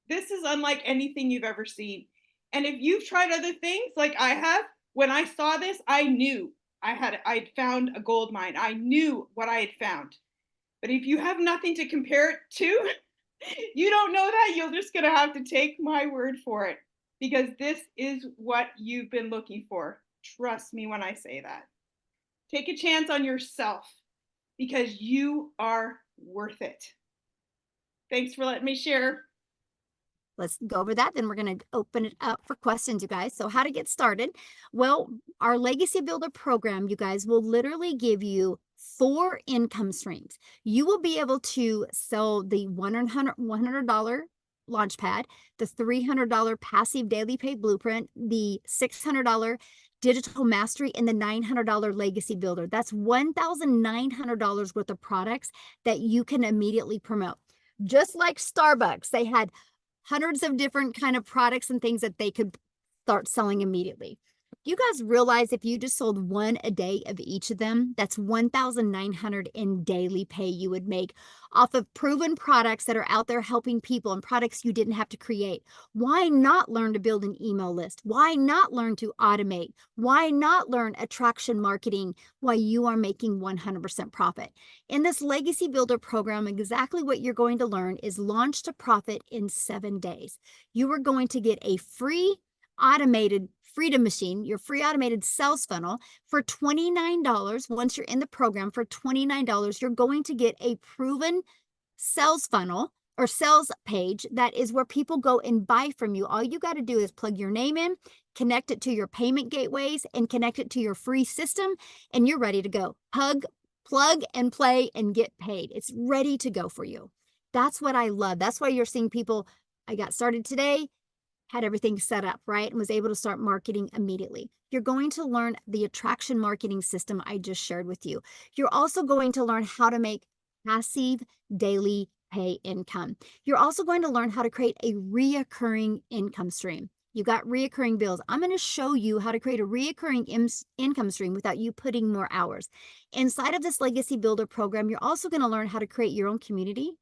Speaker 4: this is unlike anything you've ever seen. And if you've tried other things like I have, when I saw this, I knew I'd found a gold mine. I knew what I had found. But if you have nothing to compare it to, you don't know that, you're just going to have to take my word for it, because this is what you've been looking for. Trust me when I say that. Take a chance on yourself, because you are worth it. Thanks for letting me share.
Speaker 1: Let's go over that. Then we're going to open it up for questions, you guys. So how to get started? Well, our Legacy Builder program, you guys, will literally give you 4 income streams. You will be able to sell the $100 Launchpad, the $300 passive daily pay blueprint, the $600 digital mastery, and the $900 legacy builder. That's $1,900 worth of products that you can immediately promote. Just like Starbucks, they had hundreds of different kind of products and things that they could start selling immediately. You guys realize if you just sold 1 a day of each of them, that's $1,900 in daily pay you would make off of proven products that are out there helping people and products you didn't have to create. Why not learn to build an email list? Why not learn to automate? Why not learn attraction marketing while you are making 100% profit? In this Legacy Builder program, exactly what you're going to learn is launch to profit in 7 days. You are going to get a free automated Freedom Machine, your free automated sales funnel for $29. Once you're in the program for $29, you're going to get a proven sales funnel or sales page that is where people go and buy from you. All you got to do is plug your name in, connect it to your payment gateways, and connect it to your free system, and you're ready to go. Plug and play and get paid. It's ready to go for you. That's what I love. That's why you're seeing people, I got started today, had everything set up, right? And was able to start marketing immediately. You're going to learn the attraction marketing system I just shared with you. You're also going to learn how to make passive daily pay income. You're also going to learn how to create a reoccurring income stream. You got reoccurring bills. I'm going to show you how to create a reoccurring income stream without you putting more hours. Inside of this Legacy Builder program, you're also going to learn how to create your own community,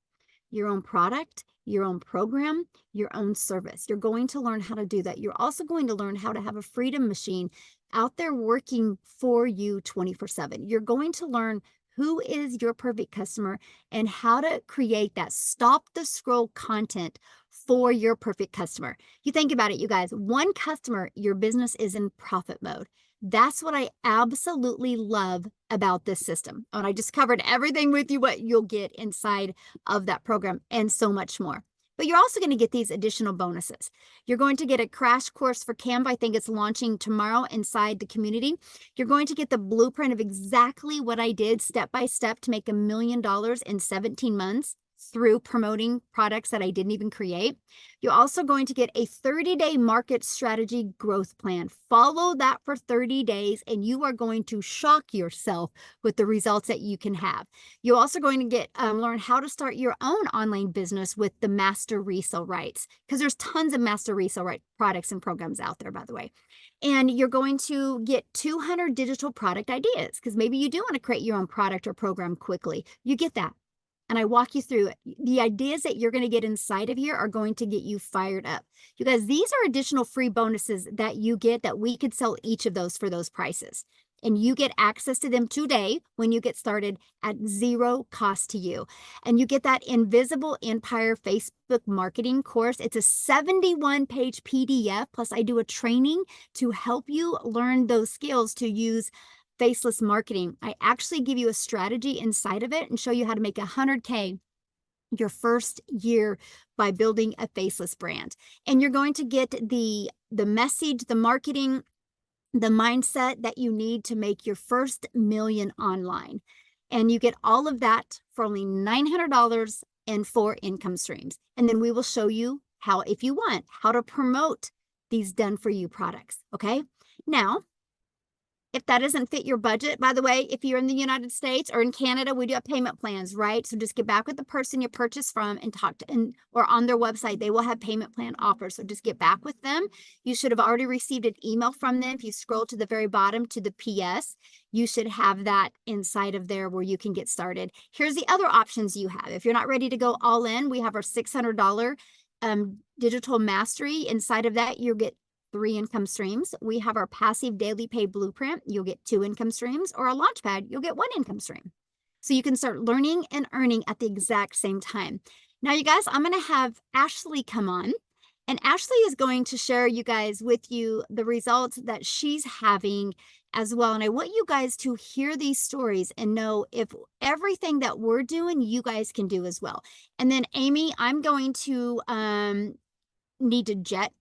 Speaker 1: your own product, your own program, your own service. You're going to learn how to do that. You're also going to learn how to have a freedom machine out there working for you 24/7. You're going to learn who is your perfect customer and how to create that stop the scroll content for your perfect customer. You think about it, you guys, one customer, your business is in profit mode. That's what I absolutely love about this system. And I just covered everything with you, what you'll get inside of that program and so much more. But you're also going to get these additional bonuses. You're going to get a crash course for Canva. I think it's launching tomorrow inside the community. You're going to get the blueprint of exactly what I did step by step to make $1 million in 17 months through promoting products that I didn't even create. You're also going to get a 30-day market strategy growth plan. Follow that for 30 days and you are going to shock yourself with the results that you can have. You're also going to get learn how to start your own online business with the master resale rights, because there's tons of master resale right products and programs out there, by the way. And you're going to get 200 digital product ideas, because maybe you do want to create your own product or program quickly. You get that. And I walk you through it. The ideas that you're going to get inside of here are going to get you fired up. You guys, these are additional free bonuses that you get that we could sell each of those for those prices. and you get access to them today when you get started at zero cost to you. And you get that Invisible Empire Facebook marketing course. It's a 71-page PDF, plus I do a training to help you learn those skills to use faceless marketing. I actually give you a strategy inside of it and show you how to make 100K your first year by building a faceless brand. And you're going to get the message, the marketing, the mindset that you need to make your first million online. And you get all of that for only $900 and 4 income streams. And then we will show you how, if you want, how to promote these done for you products. Okay. Now, if that doesn't fit your budget, by the way, if you're in the United States or in Canada, we do have payment plans, right? So just get back with the person you purchased from and talk to, or on their website, they will have payment plan offers. So just get back with them. You should have already received an email from them. If you scroll to the very bottom to the PS, you should have that inside of there where you can get started. Here's the other options you have. If you're not ready to go all in, we have our $600 digital mastery. Inside of that, you'll get 3 income streams. We have our passive daily pay blueprint. You'll get 2 income streams, or a launchpad, you'll get 1 income stream. So you can start learning and earning at the exact same time. Now, you guys, I'm going to have Ashley come on, and Ashley is going to share with you the results that she's having as well. And I want you guys to hear these stories and know if everything that we're doing, you guys can do as well. And then Amy, I'm going to need to jet.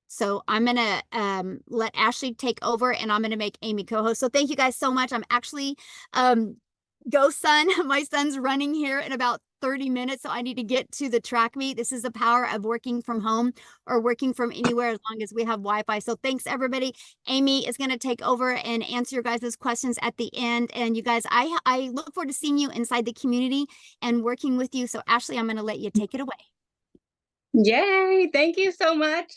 Speaker 1: So I'm going to let Ashley take over, and I'm going to make Amy co-host. So thank you guys so much. I'm actually, go son, my son's running here in about 30 minutes. So I need to get to the track meet. This is the power of working from home or working from anywhere as long as we have Wi-Fi. So thanks everybody. Amy is going to take over and answer your guys' questions at the end. And you guys, I look forward to seeing you inside the community and working with you. So Ashley, I'm going to let you take it away.
Speaker 5: Yay. Thank you so much.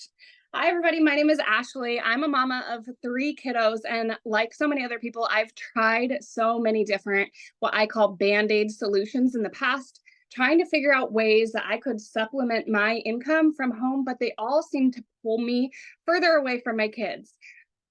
Speaker 5: Hi, everybody. My name is Ashley. I'm a mama of 3 kiddos. And like so many other people, I've tried so many different, what I call Band-Aid solutions in the past, trying to figure out ways that I could supplement my income from home, but they all seem to pull me further away from my kids.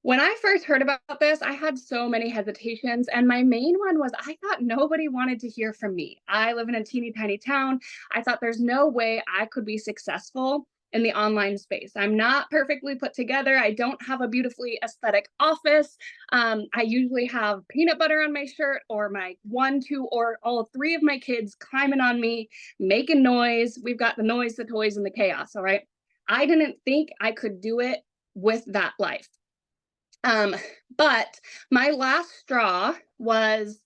Speaker 5: When I first heard about this, I had so many hesitations, and my main one was I thought nobody wanted to hear from me. I live in a teeny tiny town. I thought there's no way I could be successful in the online space. I'm not perfectly put together. I don't have a beautifully aesthetic office. I usually have peanut butter on my shirt, or my 1, 2, or all 3 of my kids climbing on me, making noise. We've got the noise, the toys, and the chaos. All right. I didn't think I could do it with that life. But my last straw was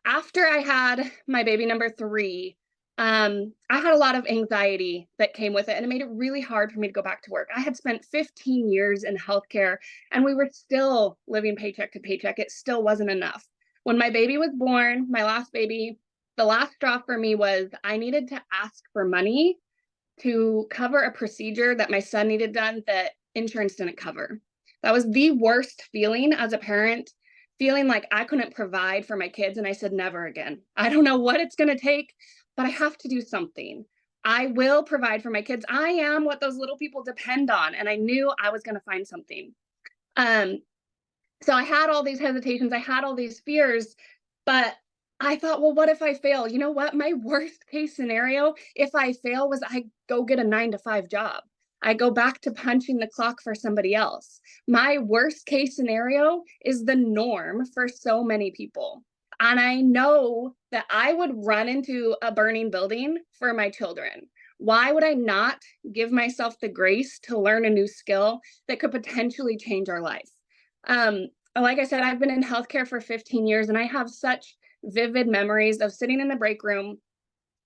Speaker 5: after I had my baby number 3. I had a lot of anxiety that came with it, and it made it really hard for me to go back to work. I had spent 15 years in healthcare, and we were still living paycheck to paycheck. It still wasn't enough. When my baby was born, my last baby, the last straw for me was I needed to ask for money to cover a procedure that my son needed done that insurance didn't cover. That was the worst feeling as a parent, feeling like I couldn't provide for my kids. And I said, never again. I don't know what it's going to take, but I have to do something. I will provide for my kids. I am what those little people depend on. And I knew I was going to find something. So I had all these hesitations. I had all these fears, but I thought, well, what if I fail? You know what? My worst case scenario, if I fail, was I go get a 9-to-5 job. I go back to punching the clock for somebody else. My worst case scenario is the norm for so many people. And I know that I would run into a burning building for my children. Why would I not give myself the grace to learn a new skill that could potentially change our life? Like I said, I've been in healthcare for 15 years, and I have such vivid memories of sitting in the break room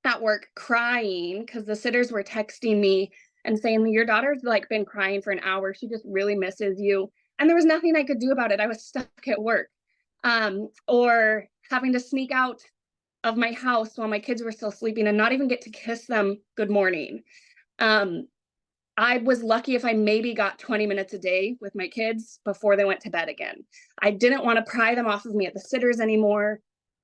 Speaker 5: at work crying because the sitters were texting me and saying, your daughter's like been crying for an hour. She just really misses you. And there was nothing I could do about it. I was stuck at work. Or having to sneak out of my house while my kids were still sleeping and not even get to kiss them good morning. I was lucky if I maybe got 20 minutes a day with my kids before they went to bed again. I didn't want to pry them off of me at the sitters anymore.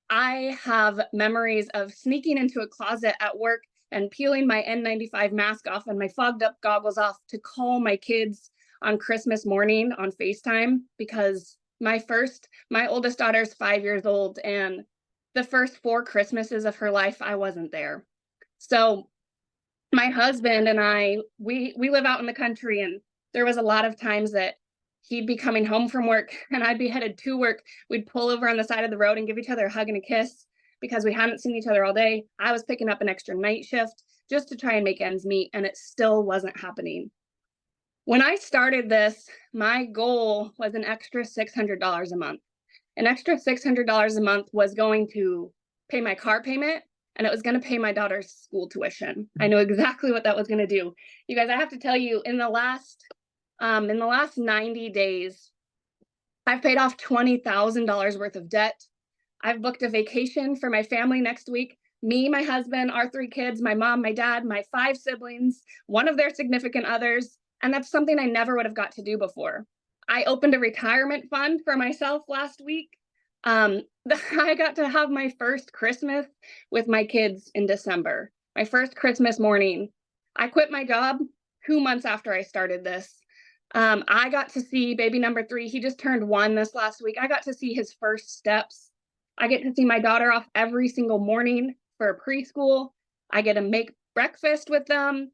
Speaker 5: I have memories of sneaking into a closet at work and peeling my N95 mask off and my fogged up goggles off to call my kids on Christmas morning on FaceTime because My oldest daughter's 5 years old, and the first 4 Christmases of her life, I wasn't there. So my husband and I, we live out in the country, and there was a lot of times that he'd be coming home from work and I'd be headed to work. We'd pull over on the side of the road and give each other a hug and a kiss because we hadn't seen each other all day. I was picking up an extra night shift just to try and make ends meet, and it still wasn't happening. When I started this, my goal was an extra $600 a month. An extra $600 a month was going to pay my car payment, and it was going to pay my daughter's school tuition. I know exactly what that was going to do. You guys, I have to tell you, in the last 90 days, I've paid off $20,000 worth of debt. I've booked a vacation for my family next week. Me, my husband, our 3 kids, my mom, my dad, my 5 siblings, one of their significant others. And that's something I never would have got to do before. I opened a retirement fund for myself last week. I got to have my first Christmas with my kids in December. My first Christmas morning. I quit my job 2 months after I started this. I got to see baby number 3. He just turned 1 this last week. I got to see his first steps. I get to see my daughter off every single morning for preschool. I get to make breakfast with them.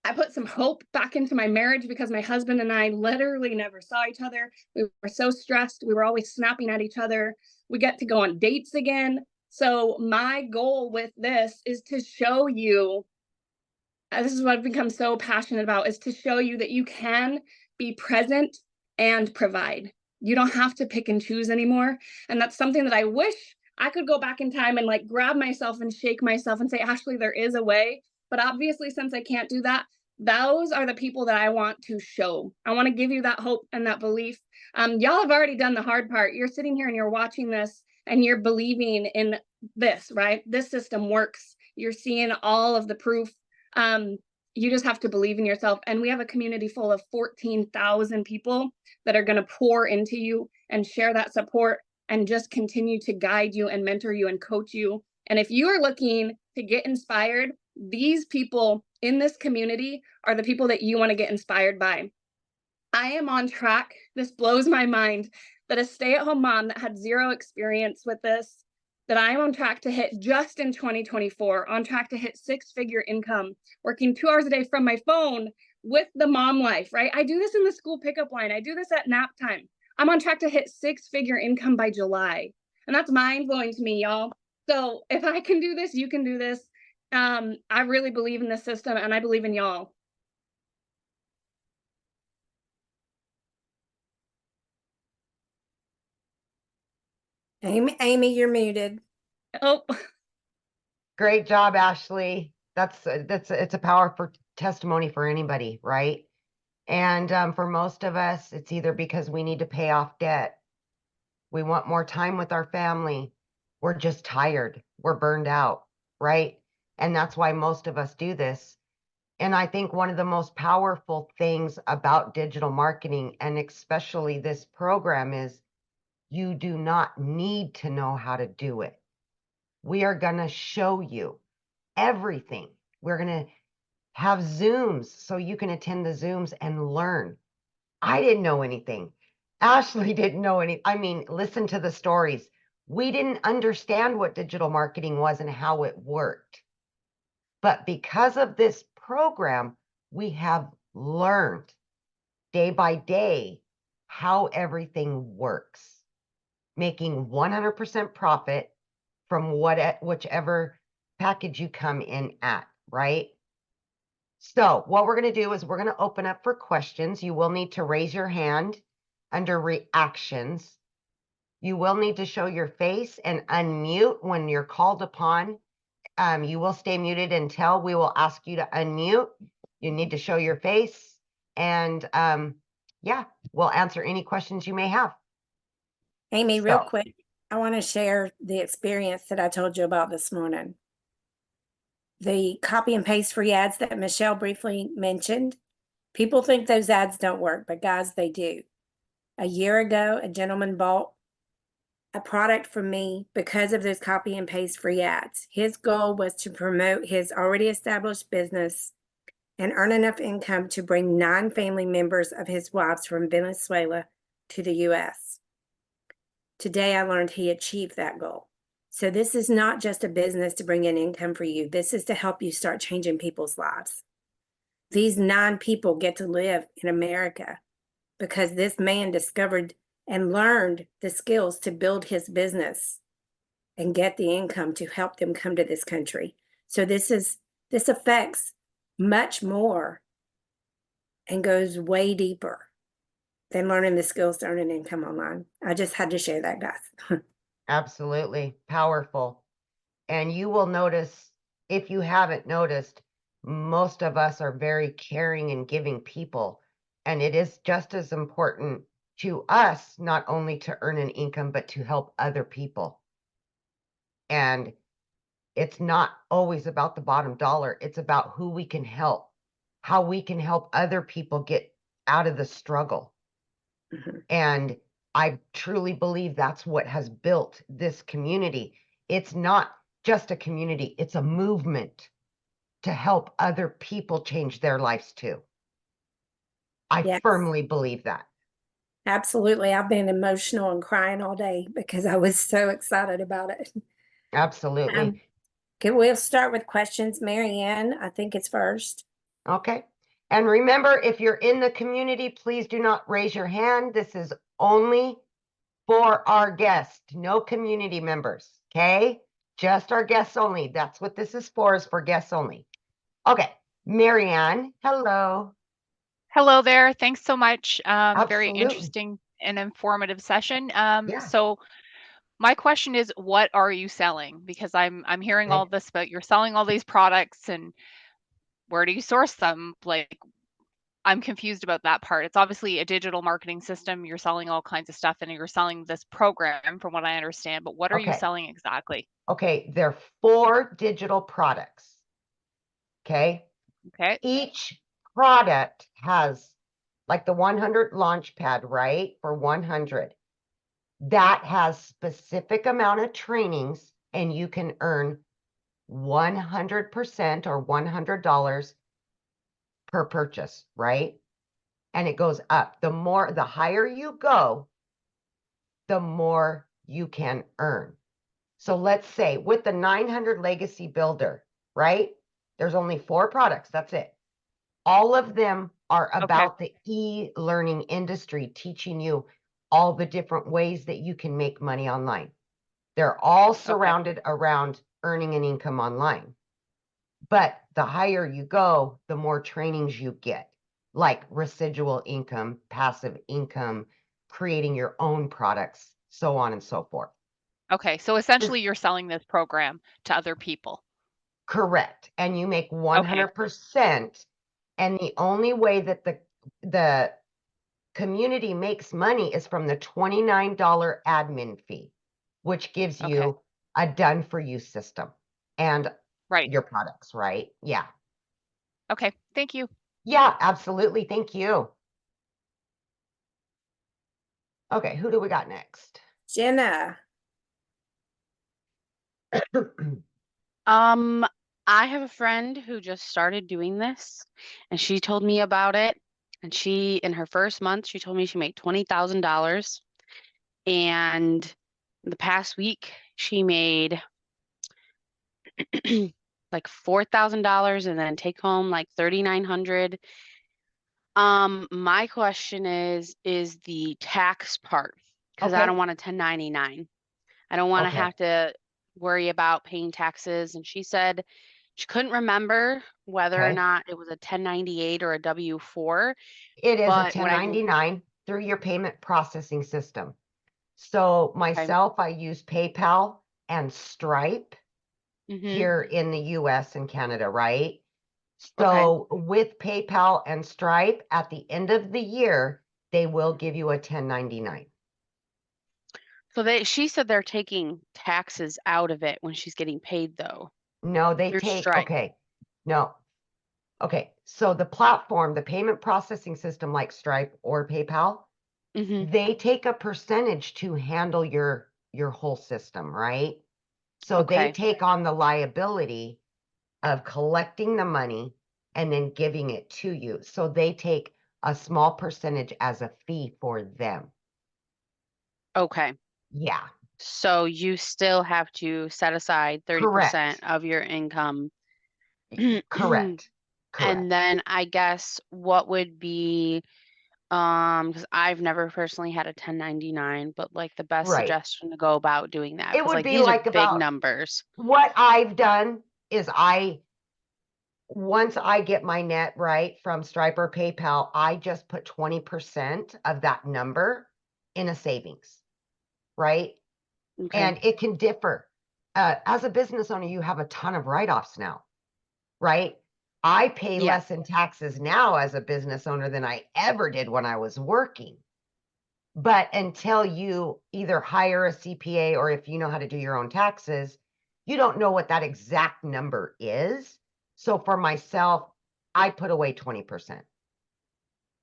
Speaker 5: I put some hope back into my marriage because my husband and I literally never saw each other. We were so stressed. We were always snapping at each other. We get to go on dates again. So my goal with this is to show you, this is what I've become so passionate about, is to show you that you can be present and provide. You don't have to pick and choose anymore. And that's something that I wish I could go back in time and like grab myself and shake myself and say, Ashley, there is a way. But obviously, since I can't do that, those are the people that I want to show. I want to give you that hope and that belief. Y'all have already done the hard part. You're sitting here and you're watching this and you're believing in this, right? This system works. You're seeing all of the proof. You just have to believe in yourself. And we have a community full of 14,000 people that are going to pour into you and share that support and just continue to guide you and mentor you and coach you. And if you are looking to get inspired, these people in this community are the people that you want to get inspired by. I am on track. This blows my mind that a stay-at-home mom that had 0 experience with this, that I am on track to hit just in 2024, on track to hit 6-figure income, working 2 hours a day from my phone with the mom life, right? I do this in the school pickup line. I do this at nap time. I'm on track to hit 6-figure income by July. And that's mind-blowing to me, y'all. So if I can do this, you can do this. I really believe in this system, and I believe in y'all.
Speaker 6: Amy, you're muted.
Speaker 5: Oh,
Speaker 3: Great job, Ashley. It's a powerful testimony for anybody, right? And for most of us, it's either because we need to pay off debt. We want more time with our family. We're just tired. We're burned out, right? And that's why most of us do this. And I think one of the most powerful things about digital marketing, and especially this program, is you do not need to know how to do it. We are going to show you everything. We're going to have Zooms so you can attend the Zooms and learn. I didn't know anything. Ashley didn't know any. I mean, listen to the stories. We didn't understand what digital marketing was and how it worked. But because of this program, we have learned day by day how everything works, making 100% profit from whichever package you come in at, right? So what we're going to do is we're going to open up for questions. You will need to raise your hand under reactions. You will need to show your face and unmute when you're called upon. You will stay muted until we will ask you to unmute. You need to show your face, and yeah, we'll answer any questions you may have.
Speaker 6: Amy, real
Speaker 3: So-
Speaker 6: quick, I want to share the experience that I told you about this morning. The copy and paste free ads that Michelle briefly mentioned. People think those ads don't work, but guys, they do. A year ago, a gentleman bought a product from me because of those copy and paste free ads. His goal was to promote his already established business and earn enough income to bring 9 family members of his wives from Venezuela to the US. Today, I learned he achieved that goal. So this is not just a business to bring in income for you. This is to help you start changing people's lives. These 9 people get to live in America because this man discovered and learned the skills to build his business and get the income to help them come to this country. So this affects much more and goes way deeper than learning the skills to earn an income online. I just had to share that, guys.
Speaker 3: Absolutely powerful. And you will notice, if you haven't noticed, most of us are very caring and giving people. And it is just as important to us, not only to earn an income, but to help other people. And it's not always about the bottom dollar. It's about who we can help, how we can help other people get out of the struggle.
Speaker 6: Mhm.
Speaker 3: And I truly believe that's what has built this community. It's not just a community, it's a movement to help other people change their lives too. I
Speaker 6: Yes.
Speaker 3: firmly believe that.
Speaker 6: Absolutely. I've been emotional and crying all day because I was so excited about it.
Speaker 3: Absolutely.
Speaker 6: We'll start with questions. Mary Ann, I think it's first.
Speaker 3: Okay. And remember, if you're in the community, please do not raise your hand. This is only for our guests, no community members. Okay. Just our guests only. That's what this is for guests only. Okay. Mary Ann, hello.
Speaker 7: Hello there. Thanks so much. Very
Speaker 3: Absolutely.
Speaker 7: interesting and informative session.
Speaker 3: Yeah.
Speaker 7: So my question is, what are you selling? Because I'm hearing all
Speaker 3: Okay.
Speaker 7: this about you're selling all these products, and where do you source them? Like, I'm confused about that part. It's obviously a digital marketing system. You're selling all kinds of stuff, and you're selling this program, from what I understand. But what are you
Speaker 3: Okay.
Speaker 7: selling exactly?
Speaker 3: Okay. There are 4 digital products. Okay.
Speaker 7: Okay.
Speaker 3: Each product has, like the 100 launch pad, right? For 100. That has specific amount of trainings, and you can earn 100% or $100 per purchase, right? And it goes up. The higher you go, the more you can earn. So let's say with the 900 Legacy Builder, right? There's only 4 products. That's it. All of them are about the e-learning industry, teaching you all the different ways that you can make money online. They're all surrounded around earning an income online. But the higher you go, the more trainings you get, like residual income, passive income, creating your own products, so on and so forth.
Speaker 7: Okay. So essentially, you're selling this program to other people.
Speaker 3: Correct. And you make 100%. And the only way that the community makes money is from the $29 admin fee, which gives
Speaker 7: Okay.
Speaker 3: you a done for you system and
Speaker 7: Right.
Speaker 3: your products, right? Yeah.
Speaker 7: Okay. Thank you.
Speaker 3: Yeah, absolutely. Thank you. Okay, who do we got next?
Speaker 6: Jenna.
Speaker 8: I have a friend who just started doing this, and she told me about it. And she, in her first month, she told me she made $20,000. And the past week, she made like $4,000 and then take home like $3,900. My question is the tax part, because I
Speaker 3: Okay.
Speaker 8: don't want a 1099. I don't want to
Speaker 3: Okay.
Speaker 8: have to worry about paying taxes. And she said she couldn't remember whether or
Speaker 3: Okay.
Speaker 8: not it was a 1098 or a W-4.
Speaker 3: It is a
Speaker 8: But when I
Speaker 3: 1099 through your payment processing system. So myself, I use PayPal and Stripe here in the US and Canada, right? So with PayPal and Stripe, at the end of the year, they will give you a 1099.
Speaker 8: So she said they're taking taxes out of it when she's getting paid, though.
Speaker 3: No, they
Speaker 8: Through
Speaker 3: take,
Speaker 8: Stripe.
Speaker 3: okay. No. Okay. So the platform, the payment processing system like Stripe or PayPal, they take a percentage to handle your whole system, right? So they take on the liability of collecting the money and then giving it to you. So they take a small percentage as a fee for them.
Speaker 8: Okay.
Speaker 3: Yeah,
Speaker 8: So you still have to set aside 30%
Speaker 3: correct.
Speaker 8: of your income.
Speaker 3: Correct. Correct.
Speaker 8: And then I guess what would be, because I've never personally had a 1099, but like the best
Speaker 3: Right.
Speaker 8: suggestion to go about doing that,
Speaker 3: It
Speaker 8: because
Speaker 3: would
Speaker 8: like
Speaker 3: be
Speaker 8: these are
Speaker 3: like
Speaker 8: big
Speaker 3: about
Speaker 8: numbers.
Speaker 3: what I've done is once I get my net right from Stripe or PayPal, I just put 20% of that number in a savings, right?
Speaker 8: Okay.
Speaker 3: And it can differ. As a business owner, you have a ton of write-offs now, right? I pay
Speaker 8: Yeah.
Speaker 3: less in taxes now as a business owner than I ever did when I was working. But until you either hire a CPA or if you know how to do your own taxes, you don't know what that exact number is. So for myself, I put away 20%.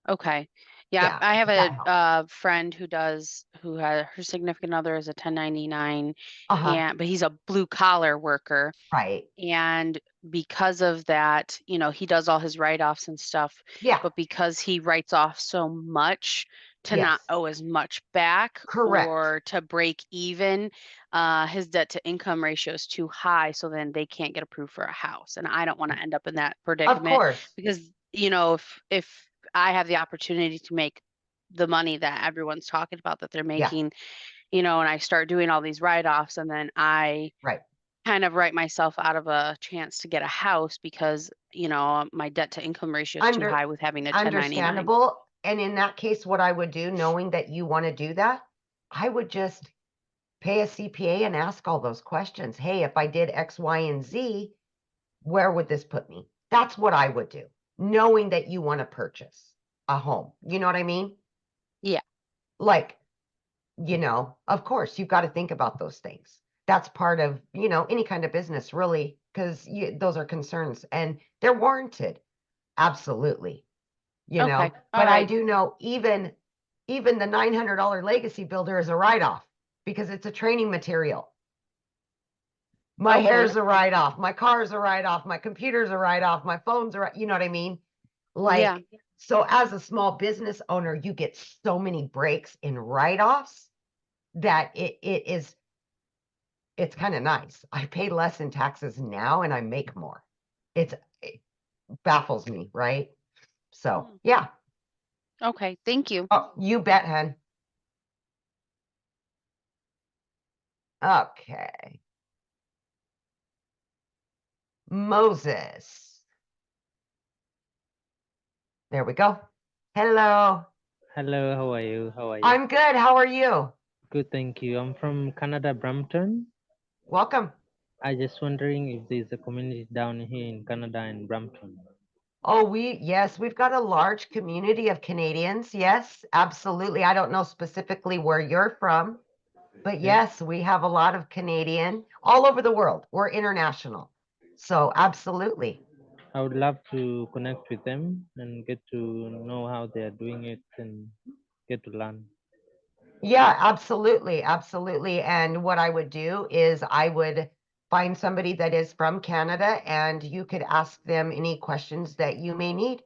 Speaker 8: Okay. Yeah,
Speaker 3: Yeah,
Speaker 8: I have
Speaker 3: that helps.
Speaker 8: a friend who had her significant other is a 1099,
Speaker 3: Uh-huh.
Speaker 8: but he's a blue collar worker.
Speaker 3: Right.
Speaker 8: And because of that, he does all his write-offs and stuff,
Speaker 3: Yeah.
Speaker 8: but because he writes off so much to not
Speaker 3: Yes.
Speaker 8: owe as much back
Speaker 3: Correct.
Speaker 8: or to break even, his debt to income ratio is too high, so then they can't get approved for a house. And I don't want to end up in that
Speaker 3: Of
Speaker 8: predicament
Speaker 3: course.
Speaker 8: because, if I have the opportunity to make the money that everyone's talking about that they're
Speaker 3: Yeah.
Speaker 8: making, and I start doing all these write-offs and then I
Speaker 3: Right.
Speaker 8: kind of write myself out of a chance to get a house because, my debt to income ratio is too
Speaker 3: Under
Speaker 8: high with having a 1099.
Speaker 3: Understandable. And in that case, what I would do, knowing that you want to do that, I would just pay a CPA and ask all those questions. Hey, if I did X, Y, and Z, where would this put me? That's what I would do, knowing that you want to purchase a home. You know what I mean?
Speaker 8: Yeah.
Speaker 3: Like, of course, you've got to think about those things. That's part of, any kind of business, really, because those are concerns and they're warranted. Absolutely.
Speaker 8: Okay. All
Speaker 3: But I
Speaker 8: right.
Speaker 3: do know even the $900 legacy builder is a write-off because it's a training material. My
Speaker 8: Okay.
Speaker 3: hair's a write-off, my car's a write-off, my computer's a write-off, my phone's you know what I mean?
Speaker 8: Yeah.
Speaker 3: Like, so as a small business owner, you get so many breaks in write-offs that it's kind of nice. I pay less in taxes now and I make more. It baffles me, right? So yeah.
Speaker 8: Okay. Thank you.
Speaker 3: Oh, you bet, hun. Okay. Moses. There we go. Hello.
Speaker 9: Hello, how are you? How are you?
Speaker 3: I'm good. How are you?
Speaker 9: Good, thank you. I'm from Canada, Brampton.
Speaker 3: Welcome.
Speaker 9: I just wondering if there's a community down here in Canada in Brampton.
Speaker 3: Oh, yes, we've got a large community of Canadians. Yes, absolutely. I don't know specifically where you're from, but
Speaker 9: Yeah.
Speaker 3: yes, we have a lot of Canadian all over the world. We're international. So absolutely.
Speaker 9: I would love to connect with them and get to know how they are doing it and get to learn.
Speaker 3: Yeah, absolutely. Absolutely. And what I would do is I would find somebody that is from Canada and you could ask them any questions that you may need.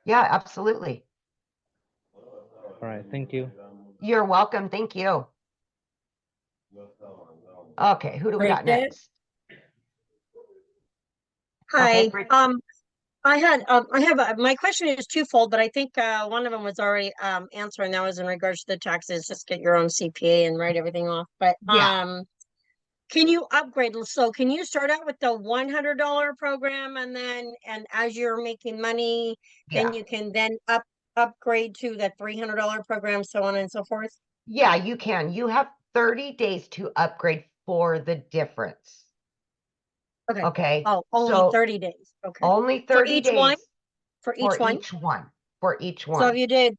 Speaker 3: Yeah, absolutely.
Speaker 9: All right, thank you.
Speaker 3: You're welcome. Thank you. Okay, who do we got
Speaker 6: Bridget?
Speaker 3: next?
Speaker 10: Hi.
Speaker 3: Bridget.
Speaker 10: I have my question is twofold, but I think one of them was already answered, and that was in regards to the taxes. Just get your own CPA and write everything off. But
Speaker 3: Yeah.
Speaker 10: can you upgrade? So can you start out with the $100 program, and as you're making money,
Speaker 3: Yeah.
Speaker 10: then you can upgrade to the $300 program, so on and so forth?
Speaker 3: Yeah, you can. You have 30 days to upgrade for the difference.
Speaker 10: Okay.
Speaker 3: Okay.
Speaker 10: Oh, only
Speaker 3: So
Speaker 10: 30 days. Okay.
Speaker 3: only
Speaker 10: For
Speaker 3: 30
Speaker 10: each one?
Speaker 3: days
Speaker 10: For
Speaker 3: for
Speaker 10: each one?
Speaker 3: each one. For each
Speaker 10: So if
Speaker 3: one.
Speaker 10: you did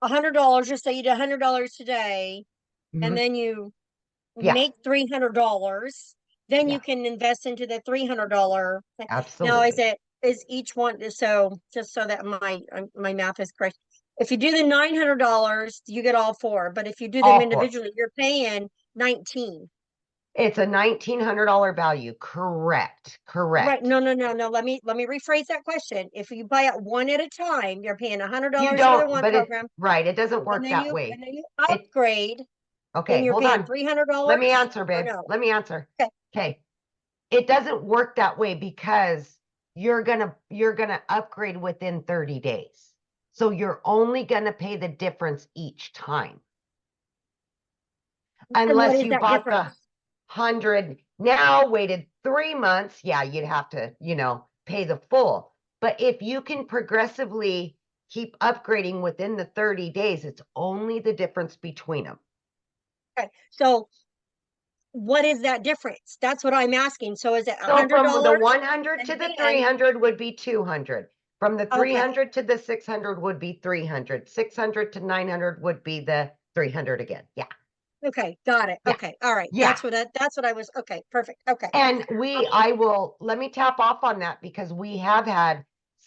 Speaker 10: $100, just say you did $100 today, and
Speaker 3: Mhm.
Speaker 10: then you
Speaker 3: Yeah.
Speaker 10: make $300, then
Speaker 3: Yeah.
Speaker 10: you can invest into the $300. Now,
Speaker 3: Absolutely.
Speaker 10: is each one, so just so that my math is correct, if you do the $900, you get all four, but if you do them
Speaker 3: All four.
Speaker 10: individually, you're paying 19.
Speaker 3: It's a $1,900 value. Correct.
Speaker 10: Right?
Speaker 3: Correct.
Speaker 10: No. Let me rephrase that question. If you buy it one at a time, you're paying
Speaker 3: You
Speaker 10: $100 for the
Speaker 3: don't,
Speaker 10: one
Speaker 3: but
Speaker 10: program,
Speaker 3: right. It doesn't
Speaker 10: and
Speaker 3: work
Speaker 10: then
Speaker 3: that
Speaker 10: you
Speaker 3: way.
Speaker 10: upgrade
Speaker 3: Okay,
Speaker 10: you're
Speaker 3: hold
Speaker 10: paying
Speaker 3: on.
Speaker 10: $300
Speaker 3: Let me answer,
Speaker 10: or
Speaker 3: babe.
Speaker 10: no?
Speaker 3: Let me answer.
Speaker 10: Okay.
Speaker 3: Okay. It doesn't work that way because you're gonna upgrade within 30 days. So you're only gonna pay the difference each time.
Speaker 10: And what
Speaker 3: Unless
Speaker 10: is
Speaker 3: you
Speaker 10: that
Speaker 3: bought the
Speaker 10: difference?
Speaker 3: 100 now, waited 3 months, yeah, you'd have to, pay the full. But if you can progressively keep upgrading within the 30 days, it's only the difference between them.
Speaker 10: Okay, so what is that difference? That's what I'm asking. So is it
Speaker 3: So from the
Speaker 10: $100?
Speaker 3: 100 to
Speaker 10: And
Speaker 3: the
Speaker 10: then-
Speaker 3: 300 would be 200. From the
Speaker 10: Okay.
Speaker 3: 300 to the 600 would be 300. 600 to 900 would be the 300 again. Yeah.
Speaker 10: Okay, got it.
Speaker 3: Yeah.
Speaker 10: Okay, all right.
Speaker 3: Yeah.
Speaker 10: That's what I was, okay, perfect. Okay.
Speaker 3: And let me tap off on that because we have had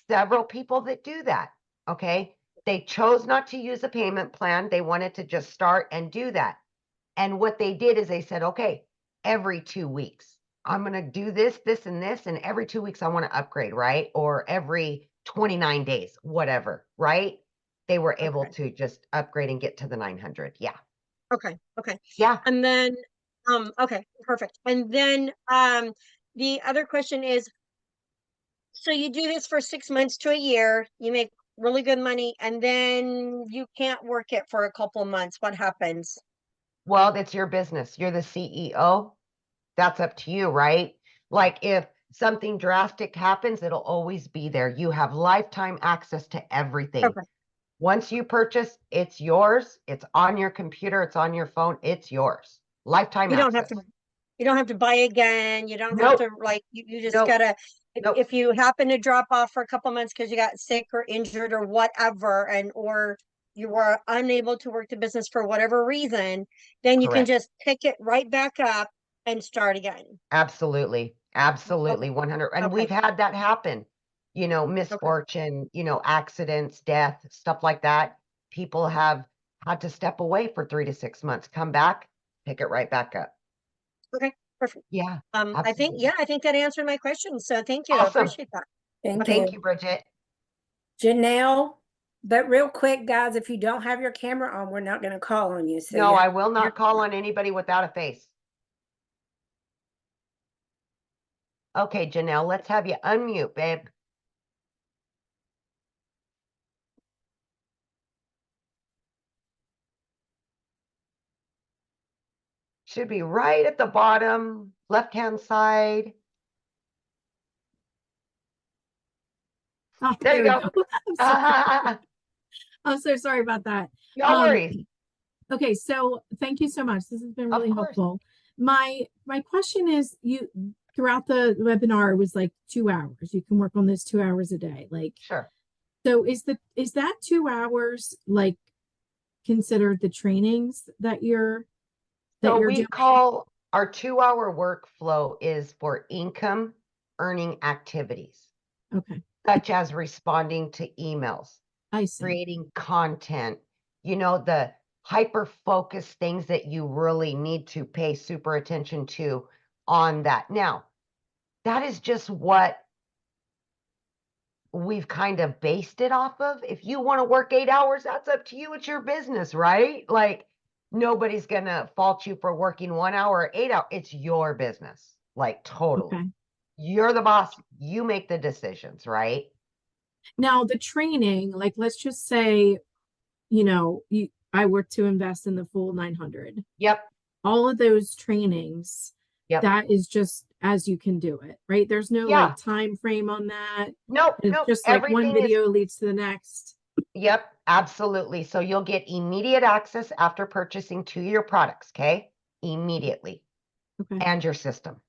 Speaker 3: several people that do that. Okay. They chose not to use a payment plan. They wanted to just start and do that. And what they did is they said, okay, every 2 weeks, I'm going to do this, this, and this. And every 2 weeks, I want to upgrade, right? Or every 29 days, whatever, right? They were able to just upgrade and get to the 900. Yeah.
Speaker 10: Okay, okay.
Speaker 3: Yeah.
Speaker 10: And then, okay, perfect. And then, the other question is, so you do this for 6 months to a year, you make really good money, and then you can't work it for a couple of months. What happens?
Speaker 3: Well, that's your business. You're the CEO. That's up to you, right? Like if something drastic happens, it'll always be there. You have lifetime access to everything.
Speaker 10: Okay.
Speaker 3: Once you purchase, it's yours. It's on your computer. It's on your phone. It's yours. Lifetime
Speaker 10: You don't have
Speaker 3: access.
Speaker 10: to, you don't have to buy again. You don't
Speaker 3: Nope.
Speaker 10: have to like, you just
Speaker 3: Nope.
Speaker 10: gotta,
Speaker 3: Nope.
Speaker 10: if you happen to drop off for a couple months because you got sick or injured or whatever, or you were unable to work the business for whatever reason, then you can
Speaker 3: Correct.
Speaker 10: just pick it right back up and start again.
Speaker 3: Absolutely. Absolutely. 100. And
Speaker 10: Okay.
Speaker 3: we've had that happen, misfortune, accidents, death, stuff like that. People have had to step away for 3 to 6 months, come back, pick it right back up.
Speaker 10: Okay, perfect.
Speaker 3: Yeah.
Speaker 10: I think,
Speaker 3: absolutely.
Speaker 10: I think that answered my question. So thank you. I
Speaker 3: Awesome.
Speaker 10: appreciate that.
Speaker 6: Thank
Speaker 3: Thank
Speaker 6: you.
Speaker 3: you, Bridget.
Speaker 6: Janelle, but real quick, guys, if you don't have your camera on, we're not going to call on you. So
Speaker 3: No,
Speaker 6: you have
Speaker 3: I will not call on anybody without a face. Okay, Janelle, let's have you unmute, babe. Should be right at the bottom, left-hand side.
Speaker 11: Oh,
Speaker 3: There you
Speaker 11: we
Speaker 3: go.
Speaker 11: I'm so sorry about that.
Speaker 3: No worries.
Speaker 11: Okay, so thank you so much. This has been really
Speaker 3: Of course.
Speaker 11: helpful. My question is, you throughout the webinar it was like 2 hours. You can work on this 2 hours a day. Like,
Speaker 3: Sure.
Speaker 11: so is that 2 hours like considered the trainings that you're
Speaker 3: So we
Speaker 11: doing?
Speaker 3: call our 2-hour workflow is for income earning activities,
Speaker 11: Okay,
Speaker 3: such as responding to emails,
Speaker 11: I see.
Speaker 3: creating content, the hyper focused things that you really need to pay super attention to on that. Now, that is just what we've kind of based it off of. If you want to work 8 hours, that's up to you. It's your business, right? Like nobody's going to fault you for working 1 hour or 8 hours. It's your business. Like totally.
Speaker 11: Okay.
Speaker 3: You're the boss. You make the decisions, right?
Speaker 11: Now the training, like let's just say, I were to invest in the full 900.
Speaker 3: Yep.
Speaker 11: All of those trainings,
Speaker 3: Yep.
Speaker 11: that is just as you can do it, right? There's no
Speaker 3: Yeah.
Speaker 11: like time frame on that.
Speaker 3: Nope.
Speaker 11: It's
Speaker 3: Nope.
Speaker 11: just like one
Speaker 3: Everything is
Speaker 11: video leads to the next.
Speaker 3: Yep, absolutely. So you'll get immediate access after purchasing to your products, okay? Immediately.
Speaker 11: Okay.
Speaker 3: And your system.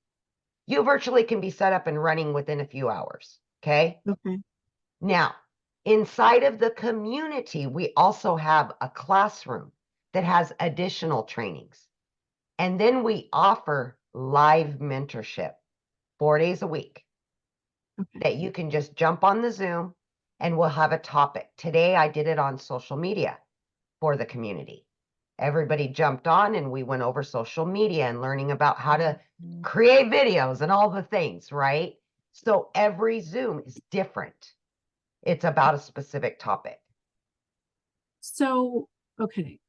Speaker 3: You virtually can be set up and running within a few hours, okay?
Speaker 11: Okay.
Speaker 3: Now, inside of the community, we also have a classroom that has additional trainings. And then we offer live mentorship 4 days a week
Speaker 11: Okay.
Speaker 3: that you can just jump on the Zoom and we'll have a topic. Today, I did it on social media for the community. Everybody jumped on and we went over social media and learning about how to create videos and all the things, right? So every Zoom is different. It's about a specific topic.
Speaker 11: So, okay.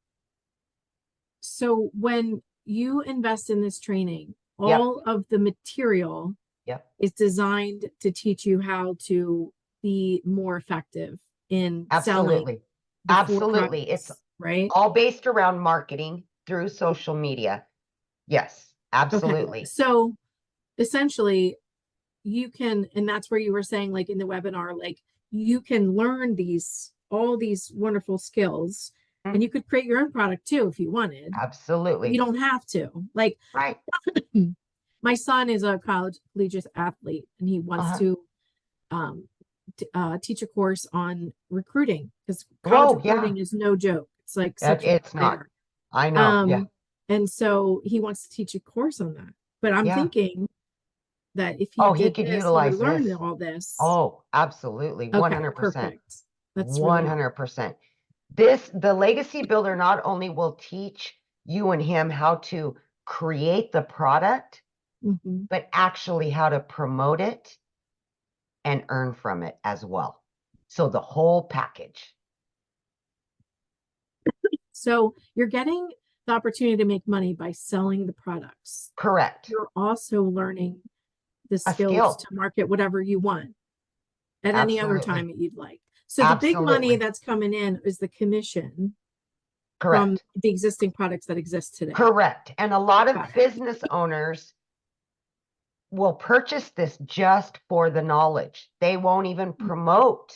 Speaker 11: So when you invest in this training,
Speaker 3: Yep.
Speaker 11: all of the material
Speaker 3: Yep.
Speaker 11: is designed to teach you how to be more effective in selling
Speaker 3: Absolutely.
Speaker 11: the four
Speaker 3: Absolutely. It's
Speaker 11: products, right?
Speaker 3: all based around marketing through social media. Yes, absolutely.
Speaker 11: Okay. So essentially you can, and that's where you were saying, like in the webinar, like you can learn all these wonderful skills, and you could create your own product too if you wanted.
Speaker 3: Absolutely.
Speaker 11: You don't have to. Like
Speaker 3: Right.
Speaker 11: my son is a collegiate athlete, and he wants to teach a course on recruiting, because college recruiting is no joke. It's like such a
Speaker 3: It's not.
Speaker 11: nightmare.
Speaker 3: I know. Yeah.
Speaker 11: And so he wants to teach a course on that. But I'm
Speaker 3: Yeah.
Speaker 11: thinking that if he
Speaker 3: Oh, he
Speaker 11: did
Speaker 3: could
Speaker 11: this, he
Speaker 3: utilize
Speaker 11: would learn
Speaker 3: this.
Speaker 11: all this.
Speaker 3: Oh, absolutely.
Speaker 11: Okay,
Speaker 3: 100%.
Speaker 11: perfect. That's really
Speaker 3: 100%. The legacy builder not only will teach you and him how to create the product,
Speaker 11: Mhm.
Speaker 3: but actually how to promote it and earn from it as well. So the whole package.
Speaker 11: So you're getting the opportunity to make money by selling the products.
Speaker 3: Correct.
Speaker 11: You're also learning the
Speaker 3: A
Speaker 11: skills
Speaker 3: skill.
Speaker 11: to market whatever you want at any other
Speaker 3: Absolutely.
Speaker 11: time that you'd like. So the big money
Speaker 3: Absolutely.
Speaker 11: that's coming in is the commission from
Speaker 3: Correct.
Speaker 11: the existing products that exist today.
Speaker 3: Correct. And a lot of
Speaker 11: Got it.
Speaker 3: business owners will purchase this just for the knowledge. They won't even promote.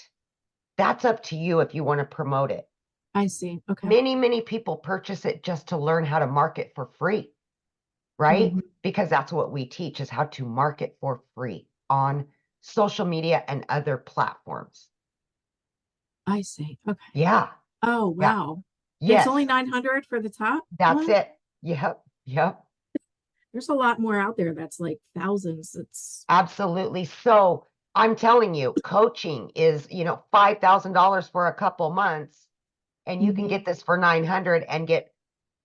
Speaker 3: That's up to you if you want to promote it.
Speaker 11: I see. Okay.
Speaker 3: Many people purchase it just to learn how to market for free, right?
Speaker 11: Mhm.
Speaker 3: Because that's what we teach, is how to market for free on social media and other platforms.
Speaker 11: I see. Okay.
Speaker 3: Yeah.
Speaker 11: Oh,
Speaker 3: Yeah.
Speaker 11: wow. And
Speaker 3: Yes.
Speaker 11: it's only 900 for the top
Speaker 3: That's
Speaker 11: one?
Speaker 3: it. Yep. Yep.
Speaker 11: There's a lot more out there that's like thousands. It's
Speaker 3: Absolutely. So I'm telling you, coaching is, $5,000 for a couple months, and you can get this for 900 and get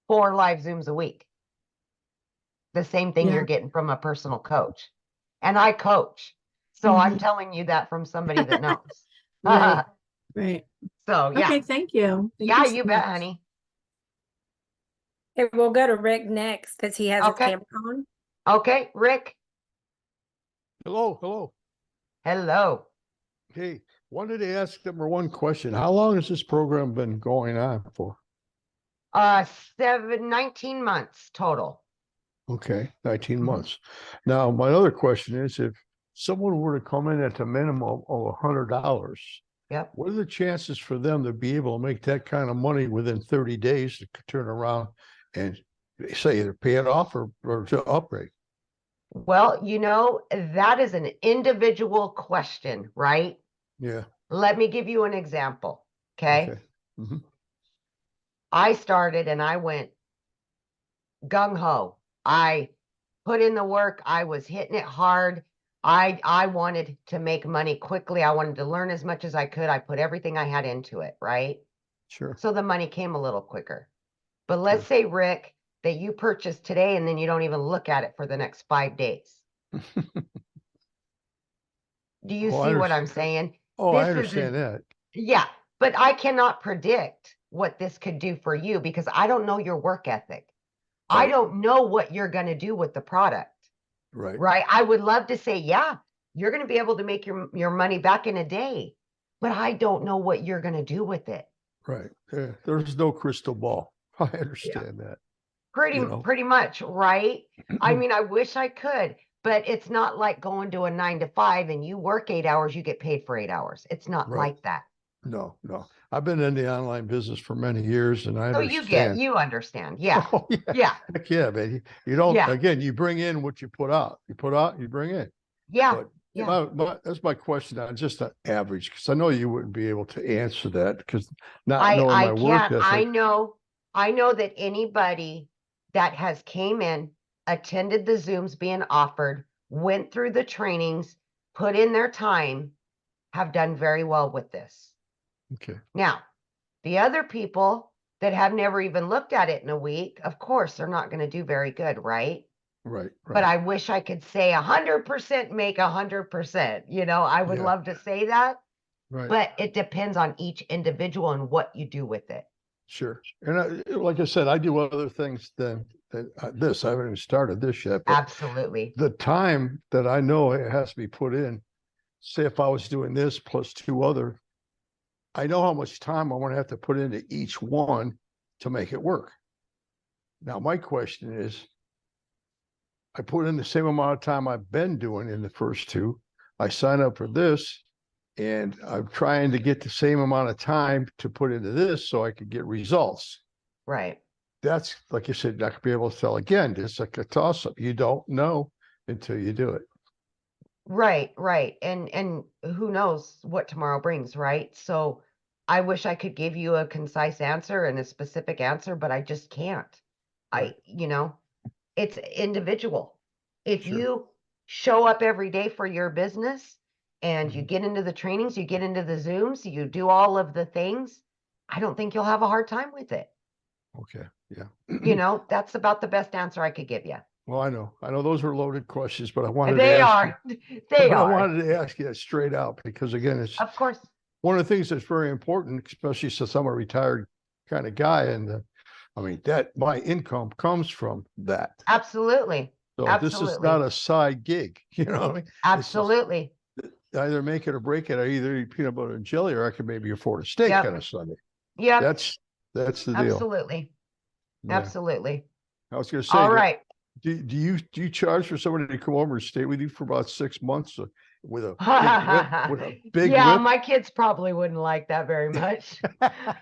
Speaker 3: 4 live Zooms a week. The same thing
Speaker 11: Yeah.
Speaker 3: you're getting from a personal coach. And I coach. So I'm telling you that from somebody that knows.
Speaker 11: Right. Right.
Speaker 3: So yeah.
Speaker 11: Okay, thank you. Thank
Speaker 3: Yeah,
Speaker 11: so
Speaker 3: you bet,
Speaker 11: much.
Speaker 3: honey.
Speaker 6: Okay, we'll go to Rick next because he has his
Speaker 3: Okay.
Speaker 6: camera on.
Speaker 3: Okay, Rick.
Speaker 12: Hello, hello.
Speaker 3: Hello.
Speaker 12: Hey, wanted to ask number one question. How long has this program been going on for?
Speaker 3: 19 months total.
Speaker 12: Okay, 19 months. Now, my other question is, if someone were to come in at the minimum of $100,
Speaker 3: Yep.
Speaker 12: what are the chances for them to be able to make that kind of money within 30 days to turn around and say either pay it off or to upgrade?
Speaker 3: Well, that is an individual question, right?
Speaker 12: Yeah.
Speaker 3: Let me give you an example. Okay.
Speaker 12: Mhm.
Speaker 3: I started and I went gung ho. I put in the work. I was hitting it hard. I wanted to make money quickly. I wanted to learn as much as I could. I put everything I had into it, right?
Speaker 12: Sure.
Speaker 3: So the money came a little quicker. But let's say, Rick, that you purchase today and then you don't even look at it for the next 5 days. Do you see what I'm saying?
Speaker 12: Oh, I
Speaker 3: This
Speaker 12: understand that.
Speaker 3: Yeah, but I cannot predict what this could do for you because I don't know your work ethic. I
Speaker 12: Right.
Speaker 3: don't know what you're going to do with the product.
Speaker 12: Right.
Speaker 3: Right. I would love to say, yeah, you're going to be able to make your money back in a day, but I don't know what you're going to do with it.
Speaker 12: Right. There's no crystal ball. I understand that.
Speaker 3: Pretty much, right? I mean, I wish I could, but it's not like going to a 9 to 5 and you work 8 hours, you get paid for 8 hours. It's not
Speaker 12: Right.
Speaker 3: like that.
Speaker 12: No. I've been in the online business for many years and I
Speaker 3: So
Speaker 12: understand.
Speaker 3: you understand. Yeah.
Speaker 12: Oh, yeah.
Speaker 3: Yeah.
Speaker 12: Heck yeah, man. You don't,
Speaker 3: Yeah.
Speaker 12: again, you bring in what you put out. You put out, you bring in.
Speaker 3: Yeah.
Speaker 12: But
Speaker 3: Yeah.
Speaker 12: that's my question on just an average, because I know you wouldn't be able to answer that because not knowing my work
Speaker 3: can't.
Speaker 12: ethic.
Speaker 3: I know that anybody that has came in, attended the Zooms being offered, went through the trainings, put in their time, have done very well with this.
Speaker 12: Okay.
Speaker 3: Now, the other people that have never even looked at it in a week, of course, they're not going to do very good, right?
Speaker 12: Right.
Speaker 3: But I wish I could say 100% make 100%. I would love to say that,
Speaker 12: Right.
Speaker 3: but it depends on each individual and what you do with it.
Speaker 12: Sure. And like I said, I do other things than this. I haven't even started this yet. But
Speaker 3: Absolutely.
Speaker 12: the time that I know it has to be put in, say if I was doing this plus 2 other, I know how much time I'm going to have to put into each one to make it work. Now, my question is, I put in the same amount of time I've been doing in the first 2. I sign up for this, and I'm trying to get the same amount of time to put into this so I could get results.
Speaker 3: Right.
Speaker 12: That's, like you said, not gonna be able to tell again. It's like a toss up. You don't know until you do it.
Speaker 3: Right, right. And who knows what tomorrow brings, right? So I wish I could give you a concise answer and a specific answer, but I just can't.
Speaker 12: Right.
Speaker 3: It's individual. If
Speaker 12: Sure.
Speaker 3: you show up every day for your business and you
Speaker 12: Mhm.
Speaker 3: get into the trainings, you get into the Zooms, you do all of the things, I don't think you'll have a hard time with it.
Speaker 12: Okay. Yeah.
Speaker 3: That's about the best answer I could give you.
Speaker 12: Well, I know those were loaded questions, but I wanted to
Speaker 3: They
Speaker 12: ask
Speaker 3: are.
Speaker 12: you,
Speaker 3: They
Speaker 12: but I
Speaker 3: are.
Speaker 12: wanted to ask you that straight out because again, it's
Speaker 3: Of course.
Speaker 12: one of the things that's very important, especially since I'm a retired kind of guy. And I mean, that my income comes from that.
Speaker 3: Absolutely.
Speaker 12: So this is not
Speaker 3: Absolutely.
Speaker 12: a side gig, you know what I mean? This is
Speaker 3: Absolutely.
Speaker 12: either make it or break it. I either eat peanut butter and jelly, or I can maybe afford a steak
Speaker 3: Yep.
Speaker 12: on a Sunday.
Speaker 3: Yep.
Speaker 12: That's the deal.
Speaker 3: Absolutely.
Speaker 12: Yeah.
Speaker 3: Absolutely.
Speaker 12: I was going to say,
Speaker 3: All right.
Speaker 12: do you charge for somebody to come over and stay with you for about 6 months with a big
Speaker 3: Yeah,
Speaker 12: whip?
Speaker 3: my kids probably wouldn't like that very much.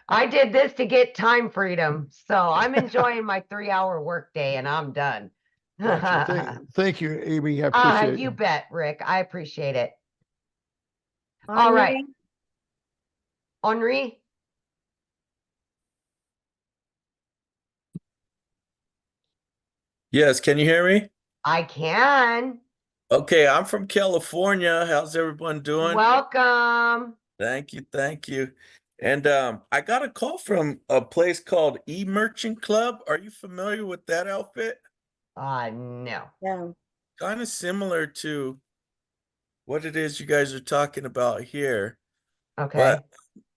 Speaker 3: I did this to get time freedom, so I'm enjoying my 3-hour workday and I'm done.
Speaker 12: Gotcha. Thank you, Amy. I appreciate
Speaker 3: You
Speaker 12: it.
Speaker 3: bet, Rick. I appreciate it. All right. Henri,
Speaker 13: Yes, can you hear me?
Speaker 3: I can.
Speaker 13: Okay, I'm from California. How's everyone doing?
Speaker 3: Welcome.
Speaker 13: Thank you, thank you. And I got a call from a place called E-Merchant Club. Are you familiar with that outfit?
Speaker 3: No.
Speaker 6: Yeah.
Speaker 13: Kind of similar to what it is you guys are talking about here.
Speaker 3: Okay.
Speaker 13: But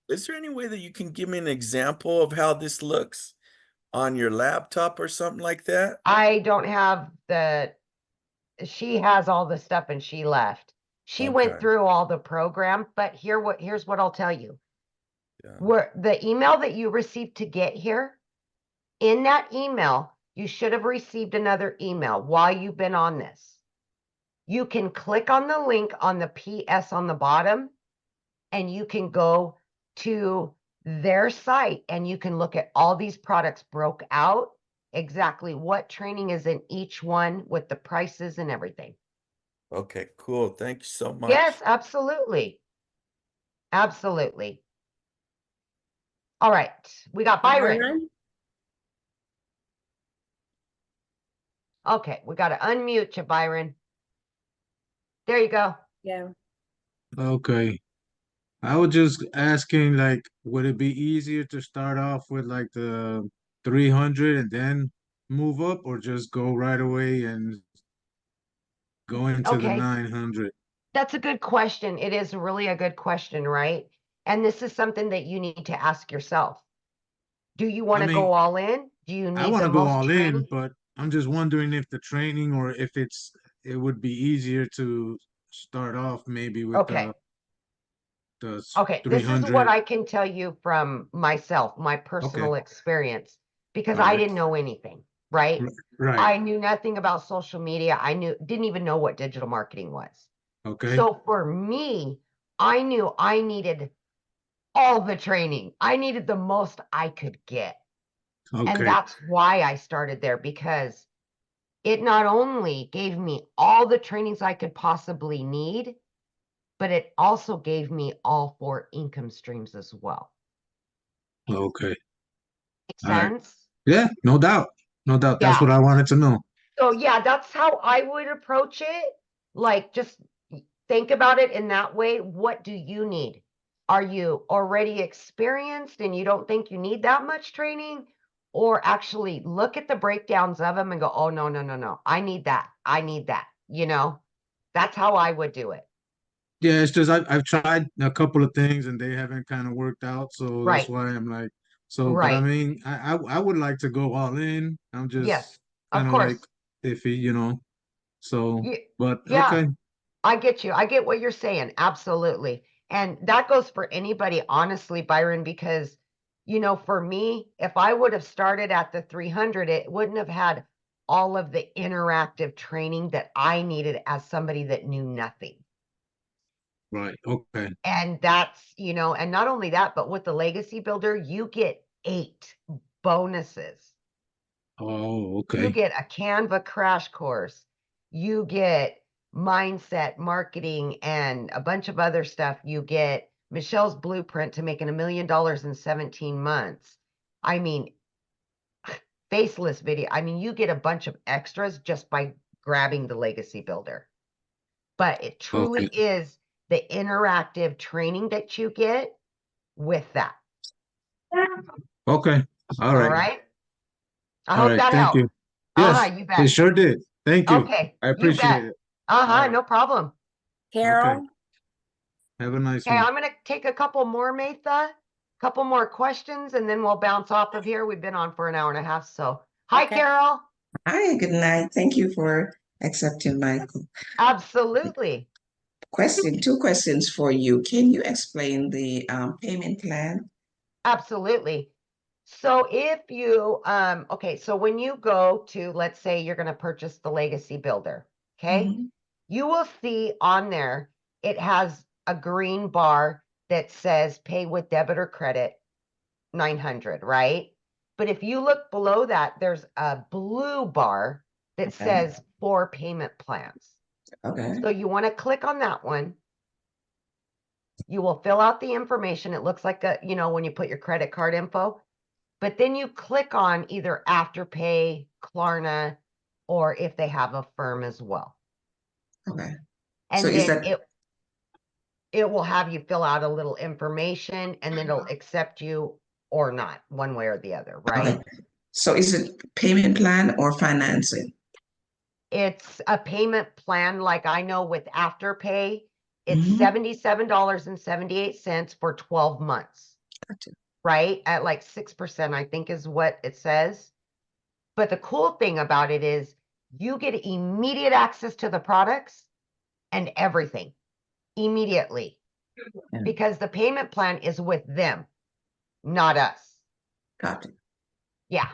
Speaker 13: is there any way that you can give me an example of how this looks on your laptop or something like that?
Speaker 3: I don't have she has all the stuff and she left. She went
Speaker 13: Okay.
Speaker 3: through all the program, but here's what I'll tell you.
Speaker 13: Yeah.
Speaker 3: Where the email that you received to get here, in that email, you should have received another email while you've been on this. You can click on the link on the PS on the bottom, and you can go to their site and you can look at all these products broke out, exactly what training is in each one with the prices and everything.
Speaker 13: Okay, cool. Thank you so much.
Speaker 3: Yes, absolutely. Absolutely. All right, we got Byron. Okay, we got to unmute you, Byron. There you go.
Speaker 6: Yeah.
Speaker 14: Okay. I was just asking, like, would it be easier to start off with like the 300 and then move up, or just go right away and go into the
Speaker 3: Okay,
Speaker 14: 900?
Speaker 3: that's a good question. It is really a good question, right? And this is something that you need to ask yourself. Do you want
Speaker 14: I
Speaker 3: to
Speaker 14: mean,
Speaker 3: go all in? Do you
Speaker 14: I
Speaker 3: need
Speaker 14: want
Speaker 3: the
Speaker 14: to go
Speaker 3: most
Speaker 14: all in,
Speaker 3: training?
Speaker 14: but I'm just wondering if the training, or if it would be easier to start off maybe with
Speaker 3: Okay.
Speaker 14: the
Speaker 3: Okay, this is what
Speaker 14: 300.
Speaker 3: I can tell you from myself, my personal
Speaker 14: Okay.
Speaker 3: experience, because
Speaker 14: All
Speaker 3: I
Speaker 14: right.
Speaker 3: didn't know anything, right?
Speaker 14: Right.
Speaker 3: I knew nothing about social media. Didn't even know what digital marketing was.
Speaker 14: Okay.
Speaker 3: So for me, I knew I needed all the training. I needed the most I could get. And
Speaker 14: Okay.
Speaker 3: that's why I started there, because it not only gave me all the trainings I could possibly need, but it also gave me all 4 income streams as well.
Speaker 14: Okay.
Speaker 3: Make
Speaker 14: All right.
Speaker 3: sense?
Speaker 14: Yeah, no doubt. No doubt. That's
Speaker 3: Yeah.
Speaker 14: what I wanted to know.
Speaker 3: So yeah, that's how I would approach it. Like, just think about it in that way. What do you need? Are you already experienced and you don't think you need that much training? Or actually look at the breakdowns of them and go, oh, no, no, no, no. I need that. I need that. That's how I would do it.
Speaker 14: Yeah, it's just I've tried a couple of things and they haven't kind of worked out. So that's
Speaker 3: Right.
Speaker 14: why I'm like, So, but I
Speaker 3: Right.
Speaker 14: mean, I would like to go all in. I'm
Speaker 3: Yes,
Speaker 14: just
Speaker 3: of
Speaker 14: kind of
Speaker 3: course.
Speaker 14: like iffy, you know. So, but
Speaker 3: Yeah,
Speaker 14: okay.
Speaker 3: I get you. I get what you're saying. Absolutely. And that goes for anybody, honestly, Byron, because, you know, for me, if I would have started at the 300, it wouldn't have had all of the interactive training that I needed as somebody that knew nothing.
Speaker 14: Right. Okay.
Speaker 3: And that's, you know, and not only that, but with the Legacy Builder, you get 8 bonuses.
Speaker 14: Oh,
Speaker 3: You
Speaker 14: okay.
Speaker 3: get a Canva crash course. You get mindset, marketing, and a bunch of other stuff. You get Michelle's blueprint to making $1 million in 17 months. I mean, faceless video. I mean, you get a bunch of extras just by grabbing the Legacy Builder. But it truly
Speaker 14: Okay.
Speaker 3: is the interactive training that you get with that.
Speaker 14: Okay. All
Speaker 3: All
Speaker 14: right.
Speaker 3: right. I
Speaker 14: All
Speaker 3: hope
Speaker 14: right.
Speaker 3: that
Speaker 14: Thank
Speaker 3: helped.
Speaker 14: you. Yes,
Speaker 3: You
Speaker 14: it
Speaker 3: bet.
Speaker 14: sure did. Thank you.
Speaker 3: Okay,
Speaker 14: I
Speaker 3: you bet.
Speaker 14: appreciate it. All right.
Speaker 3: No problem.
Speaker 6: Carol,
Speaker 14: Okay. Have a nice
Speaker 3: Okay,
Speaker 14: one.
Speaker 3: I'm gonna take a couple more, Matha, couple more questions, and then we'll bounce off of here. We've been on for an hour and a half, so. Hi,
Speaker 6: Okay.
Speaker 3: Carol.
Speaker 15: Hi, good night. Thank you for accepting my
Speaker 3: Absolutely.
Speaker 15: question. 2 questions for you. Can you explain the payment plan?
Speaker 3: Absolutely. So if you, okay, so when you go to, let's say you're gonna purchase the Legacy Builder, okay?
Speaker 15: Mhm.
Speaker 3: You will see on there, it has a green bar that says pay with debit or credit, 900, right? But if you look below that, there's a blue bar that
Speaker 15: Okay.
Speaker 3: says 4 payment plans.
Speaker 15: Okay.
Speaker 3: So you want to click on that one. You will fill out the information. It looks like a, you know, when you put your credit card info, but then you click on either Afterpay, Klarna, or if they have a firm as well.
Speaker 15: Okay.
Speaker 3: And
Speaker 15: So is
Speaker 3: then
Speaker 15: that
Speaker 3: it will have you fill out a little information and then it'll accept you or not, one way or the other, right?
Speaker 15: okay? So is it payment plan or financing?
Speaker 3: It's a payment plan, like I know with Afterpay, it's
Speaker 15: Mhm.
Speaker 3: $77.78 for 12 months,
Speaker 15: Gotcha.
Speaker 3: right? At like 6%, I think is what it says. But the cool thing about it is you get immediate access to the products and everything immediately
Speaker 15: Yeah.
Speaker 3: because the payment plan is with them, not us.
Speaker 15: Gotcha.
Speaker 3: Yeah.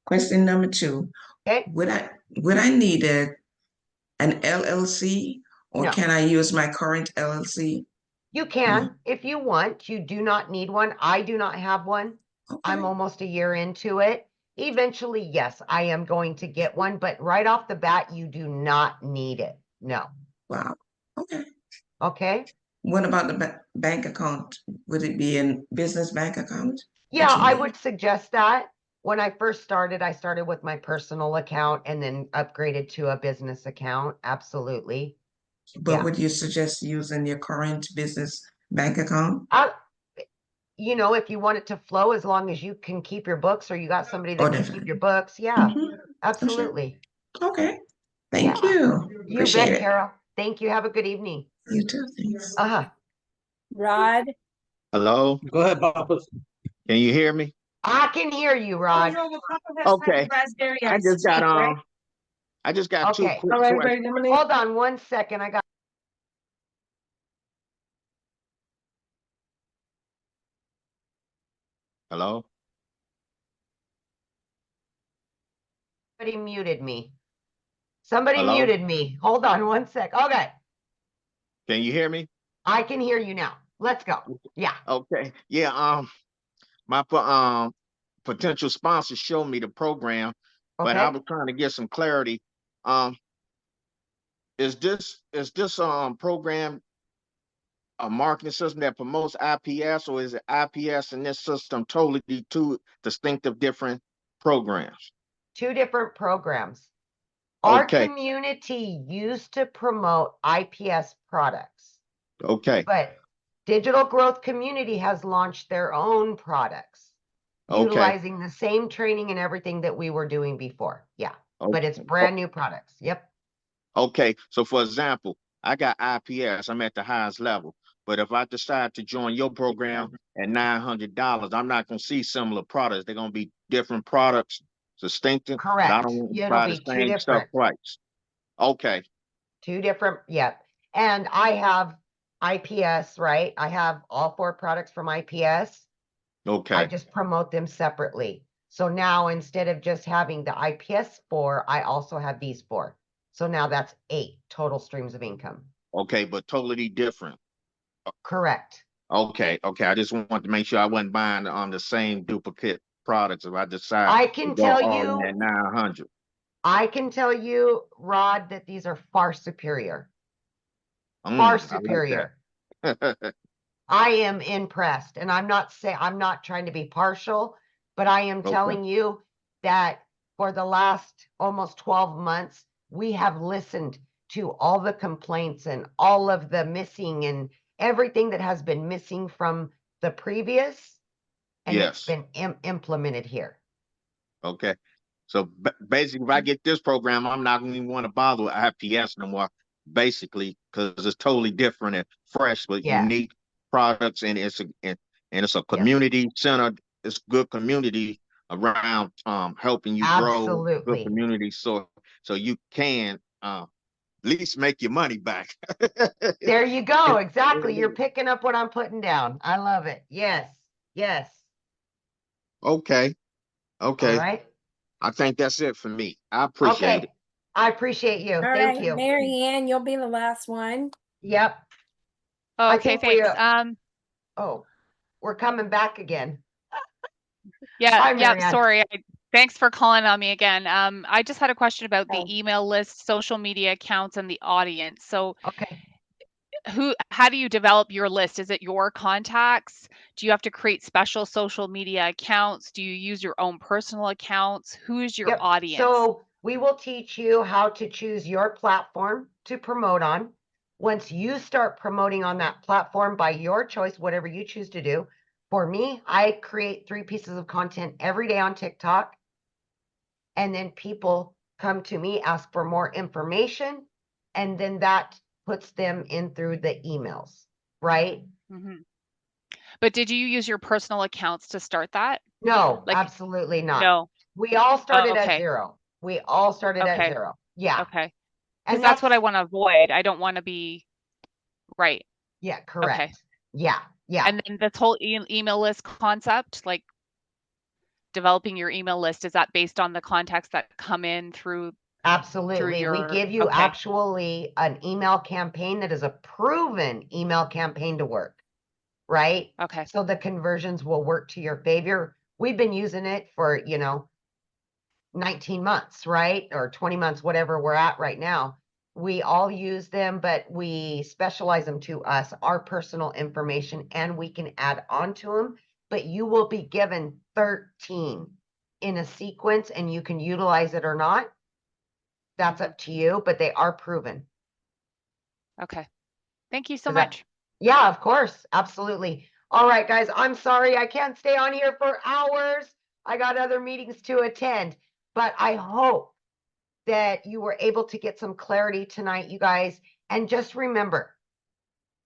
Speaker 15: Question number 2.
Speaker 3: Okay.
Speaker 15: Would I need an LLC or
Speaker 3: No.
Speaker 15: can I use my current LLC?
Speaker 3: You can if you want. You do not need one. I do not have one. I'm
Speaker 15: Okay.
Speaker 3: almost a year into it. Eventually, yes, I am going to get one, but right off the bat, you do not need it. No.
Speaker 15: Wow. Okay.
Speaker 3: Okay.
Speaker 15: What about the bank account? Would it be a business bank account?
Speaker 3: Yeah,
Speaker 15: that you
Speaker 3: I
Speaker 15: need?
Speaker 3: would suggest that. When I first started, I started with my personal account and then upgraded to a business account. Absolutely.
Speaker 15: But
Speaker 3: Yeah.
Speaker 15: would you suggest using your current business bank account?
Speaker 3: You know, if you want it to flow, as long as you can keep your books or you got somebody
Speaker 15: Oh,
Speaker 3: that can keep your books. Yeah,
Speaker 15: Mhm. Oh, sure.
Speaker 3: absolutely.
Speaker 15: Okay. Thank
Speaker 3: Yeah.
Speaker 15: you.
Speaker 3: You
Speaker 15: Appreciate
Speaker 3: bet,
Speaker 15: it.
Speaker 3: Carol. Thank you. Have a good evening.
Speaker 15: You too. Thanks.
Speaker 6: Rod,
Speaker 16: Hello,
Speaker 14: Go ahead, Papa.
Speaker 16: can you hear me?
Speaker 3: I can hear you, Rod.
Speaker 16: Okay, I just got 2
Speaker 3: Okay.
Speaker 16: quick questions.
Speaker 3: Hold on 1 second. I got.
Speaker 16: Hello,
Speaker 3: Somebody muted me. Somebody
Speaker 16: hello,
Speaker 3: muted me. Hold on 1 sec. Okay.
Speaker 16: can you hear me?
Speaker 3: I can hear you now. Let's go. Yeah.
Speaker 16: Okay, yeah. My potential sponsor showed me the program, but I
Speaker 3: Okay.
Speaker 16: was trying to get some clarity. Um, is this program a marketing system that promotes IPS, or is it IPS and this system totally 2 distinctive different programs?
Speaker 3: 2 different programs. Our
Speaker 16: Okay,
Speaker 3: community used to promote IPS products,
Speaker 16: okay,
Speaker 3: but Digital Growth Community has launched their own products,
Speaker 16: okay,
Speaker 3: utilizing the same training and everything that we were doing before. Yeah, but it's brand new products. Yep.
Speaker 16: okay. So for example, I got IPS, I'm at the highest level, But if I decide to join your program at $900, I'm not gonna see similar products. They're gonna be different products, distinctive, but I
Speaker 3: Correct.
Speaker 16: don't want to
Speaker 3: It'll
Speaker 16: buy the
Speaker 3: be two
Speaker 16: same stuff
Speaker 3: different.
Speaker 16: twice. Okay,
Speaker 3: Two different, yep. And I have IPS, right? I have all 4 products from IPS. I
Speaker 16: okay,
Speaker 3: just promote them separately. So now instead of just having the IPS 4, I also have these 4. So now that's 8 total streams of income.
Speaker 16: okay, but totally different.
Speaker 3: Correct.
Speaker 16: Okay, okay. I just wanted to make sure I wasn't buying on the same duplicate products if I decide
Speaker 3: I
Speaker 16: to
Speaker 3: can
Speaker 16: go
Speaker 3: tell
Speaker 16: all in
Speaker 3: you,
Speaker 16: at 900.
Speaker 3: I can tell you, Rod, that these are far superior.
Speaker 16: I
Speaker 3: Far
Speaker 16: like
Speaker 3: superior.
Speaker 16: that.
Speaker 3: I am impressed, and I'm not trying to be partial, but I am
Speaker 16: Okay,
Speaker 3: telling you that for the last almost 12 months, we have listened to all the complaints and all of the missing and everything that has been missing from the previous, and it's
Speaker 16: yes,
Speaker 3: been implemented here.
Speaker 16: okay. So basically, if I get this program, I'm not going to even want to bother with IPS no more, basically, because it's totally different and fresh, but
Speaker 3: Yes,
Speaker 16: unique products, and it's a
Speaker 3: yes,
Speaker 16: community center. It's good community around helping you grow good
Speaker 3: absolutely.
Speaker 16: community, so you can at least make your money back.
Speaker 3: There you go. Exactly. You're picking up what I'm putting down. I love it. Yes, yes.
Speaker 16: Okay,
Speaker 3: All
Speaker 16: okay.
Speaker 3: right.
Speaker 16: I think that's it for me. I appreciate
Speaker 3: Okay. I appreciate you.
Speaker 6: All
Speaker 3: Thank
Speaker 6: right,
Speaker 3: you.
Speaker 6: Mary Ann, you'll be the last one.
Speaker 3: Yep.
Speaker 7: Oh,
Speaker 3: I
Speaker 7: okay,
Speaker 3: think we,
Speaker 7: thanks.
Speaker 3: oh, we're coming back again.
Speaker 7: Yeah,
Speaker 3: Hi,
Speaker 7: yeah,
Speaker 3: Marianne.
Speaker 7: sorry. Thanks for calling on me again. I just had a question about the
Speaker 3: Oh,
Speaker 7: email list, social media accounts, and the audience. So
Speaker 3: okay.
Speaker 7: how do you develop your list? Is it your contacts? Do you have to create special social media accounts? Do you use your own personal accounts? Who is your
Speaker 3: Yep.
Speaker 7: audience?
Speaker 3: So we will teach you how to choose your platform to promote on. Once you start promoting on that platform by your choice, whatever you choose to do. For me, I create 3 pieces of content every day on TikTok. And then people come to me, ask for more information. And then that puts them in through the emails, right?
Speaker 7: hmm But did you use your personal accounts to start that?
Speaker 3: No,
Speaker 7: Like,
Speaker 3: absolutely not.
Speaker 7: no.
Speaker 3: We all
Speaker 7: Oh,
Speaker 3: started at
Speaker 7: okay.
Speaker 3: 0. We all started at
Speaker 7: Okay.
Speaker 3: 0. Yeah.
Speaker 7: Okay. Because
Speaker 3: And
Speaker 7: that's
Speaker 3: that's,
Speaker 7: what I want to avoid. I don't want to be right.
Speaker 3: yeah,
Speaker 7: Okay.
Speaker 3: correct. Yeah. Yeah.
Speaker 7: And then this whole email list concept, like developing your email list, is that based on the contacts that come in through
Speaker 3: Absolutely. We
Speaker 7: your,
Speaker 3: give you
Speaker 7: okay.
Speaker 3: actually an email campaign that is a proven email campaign to work, right?
Speaker 7: Okay.
Speaker 3: So the conversions will work to your favor. We've been using it for, 19 months, right? Or 20 months, whatever we're at right now. We all use them, but we specialize them to us, our personal information, and we can add on to them. But you will be given 13 in a sequence, and you can utilize it or not. That's up to you, but they are proven.
Speaker 7: Okay. Thank you so
Speaker 3: Does that-
Speaker 7: much.
Speaker 3: Yeah, of course. Absolutely. All right, guys, I'm sorry. I can't stay on here for hours. I got other meetings to attend, but I hope that you were able to get some clarity tonight, you guys. And just remember,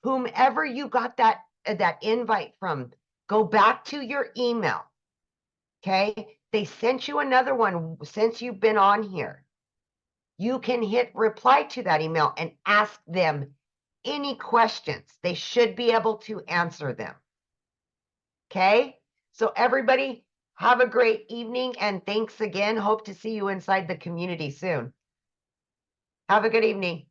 Speaker 3: whomever you got that invite from, go back to your email. Okay? They sent you another one since you've been on here. You can hit reply to that email and ask them any questions. They should be able to answer them. Okay? So everybody, have a great evening, and thanks again. Hope to see you inside the community soon. Have a good evening.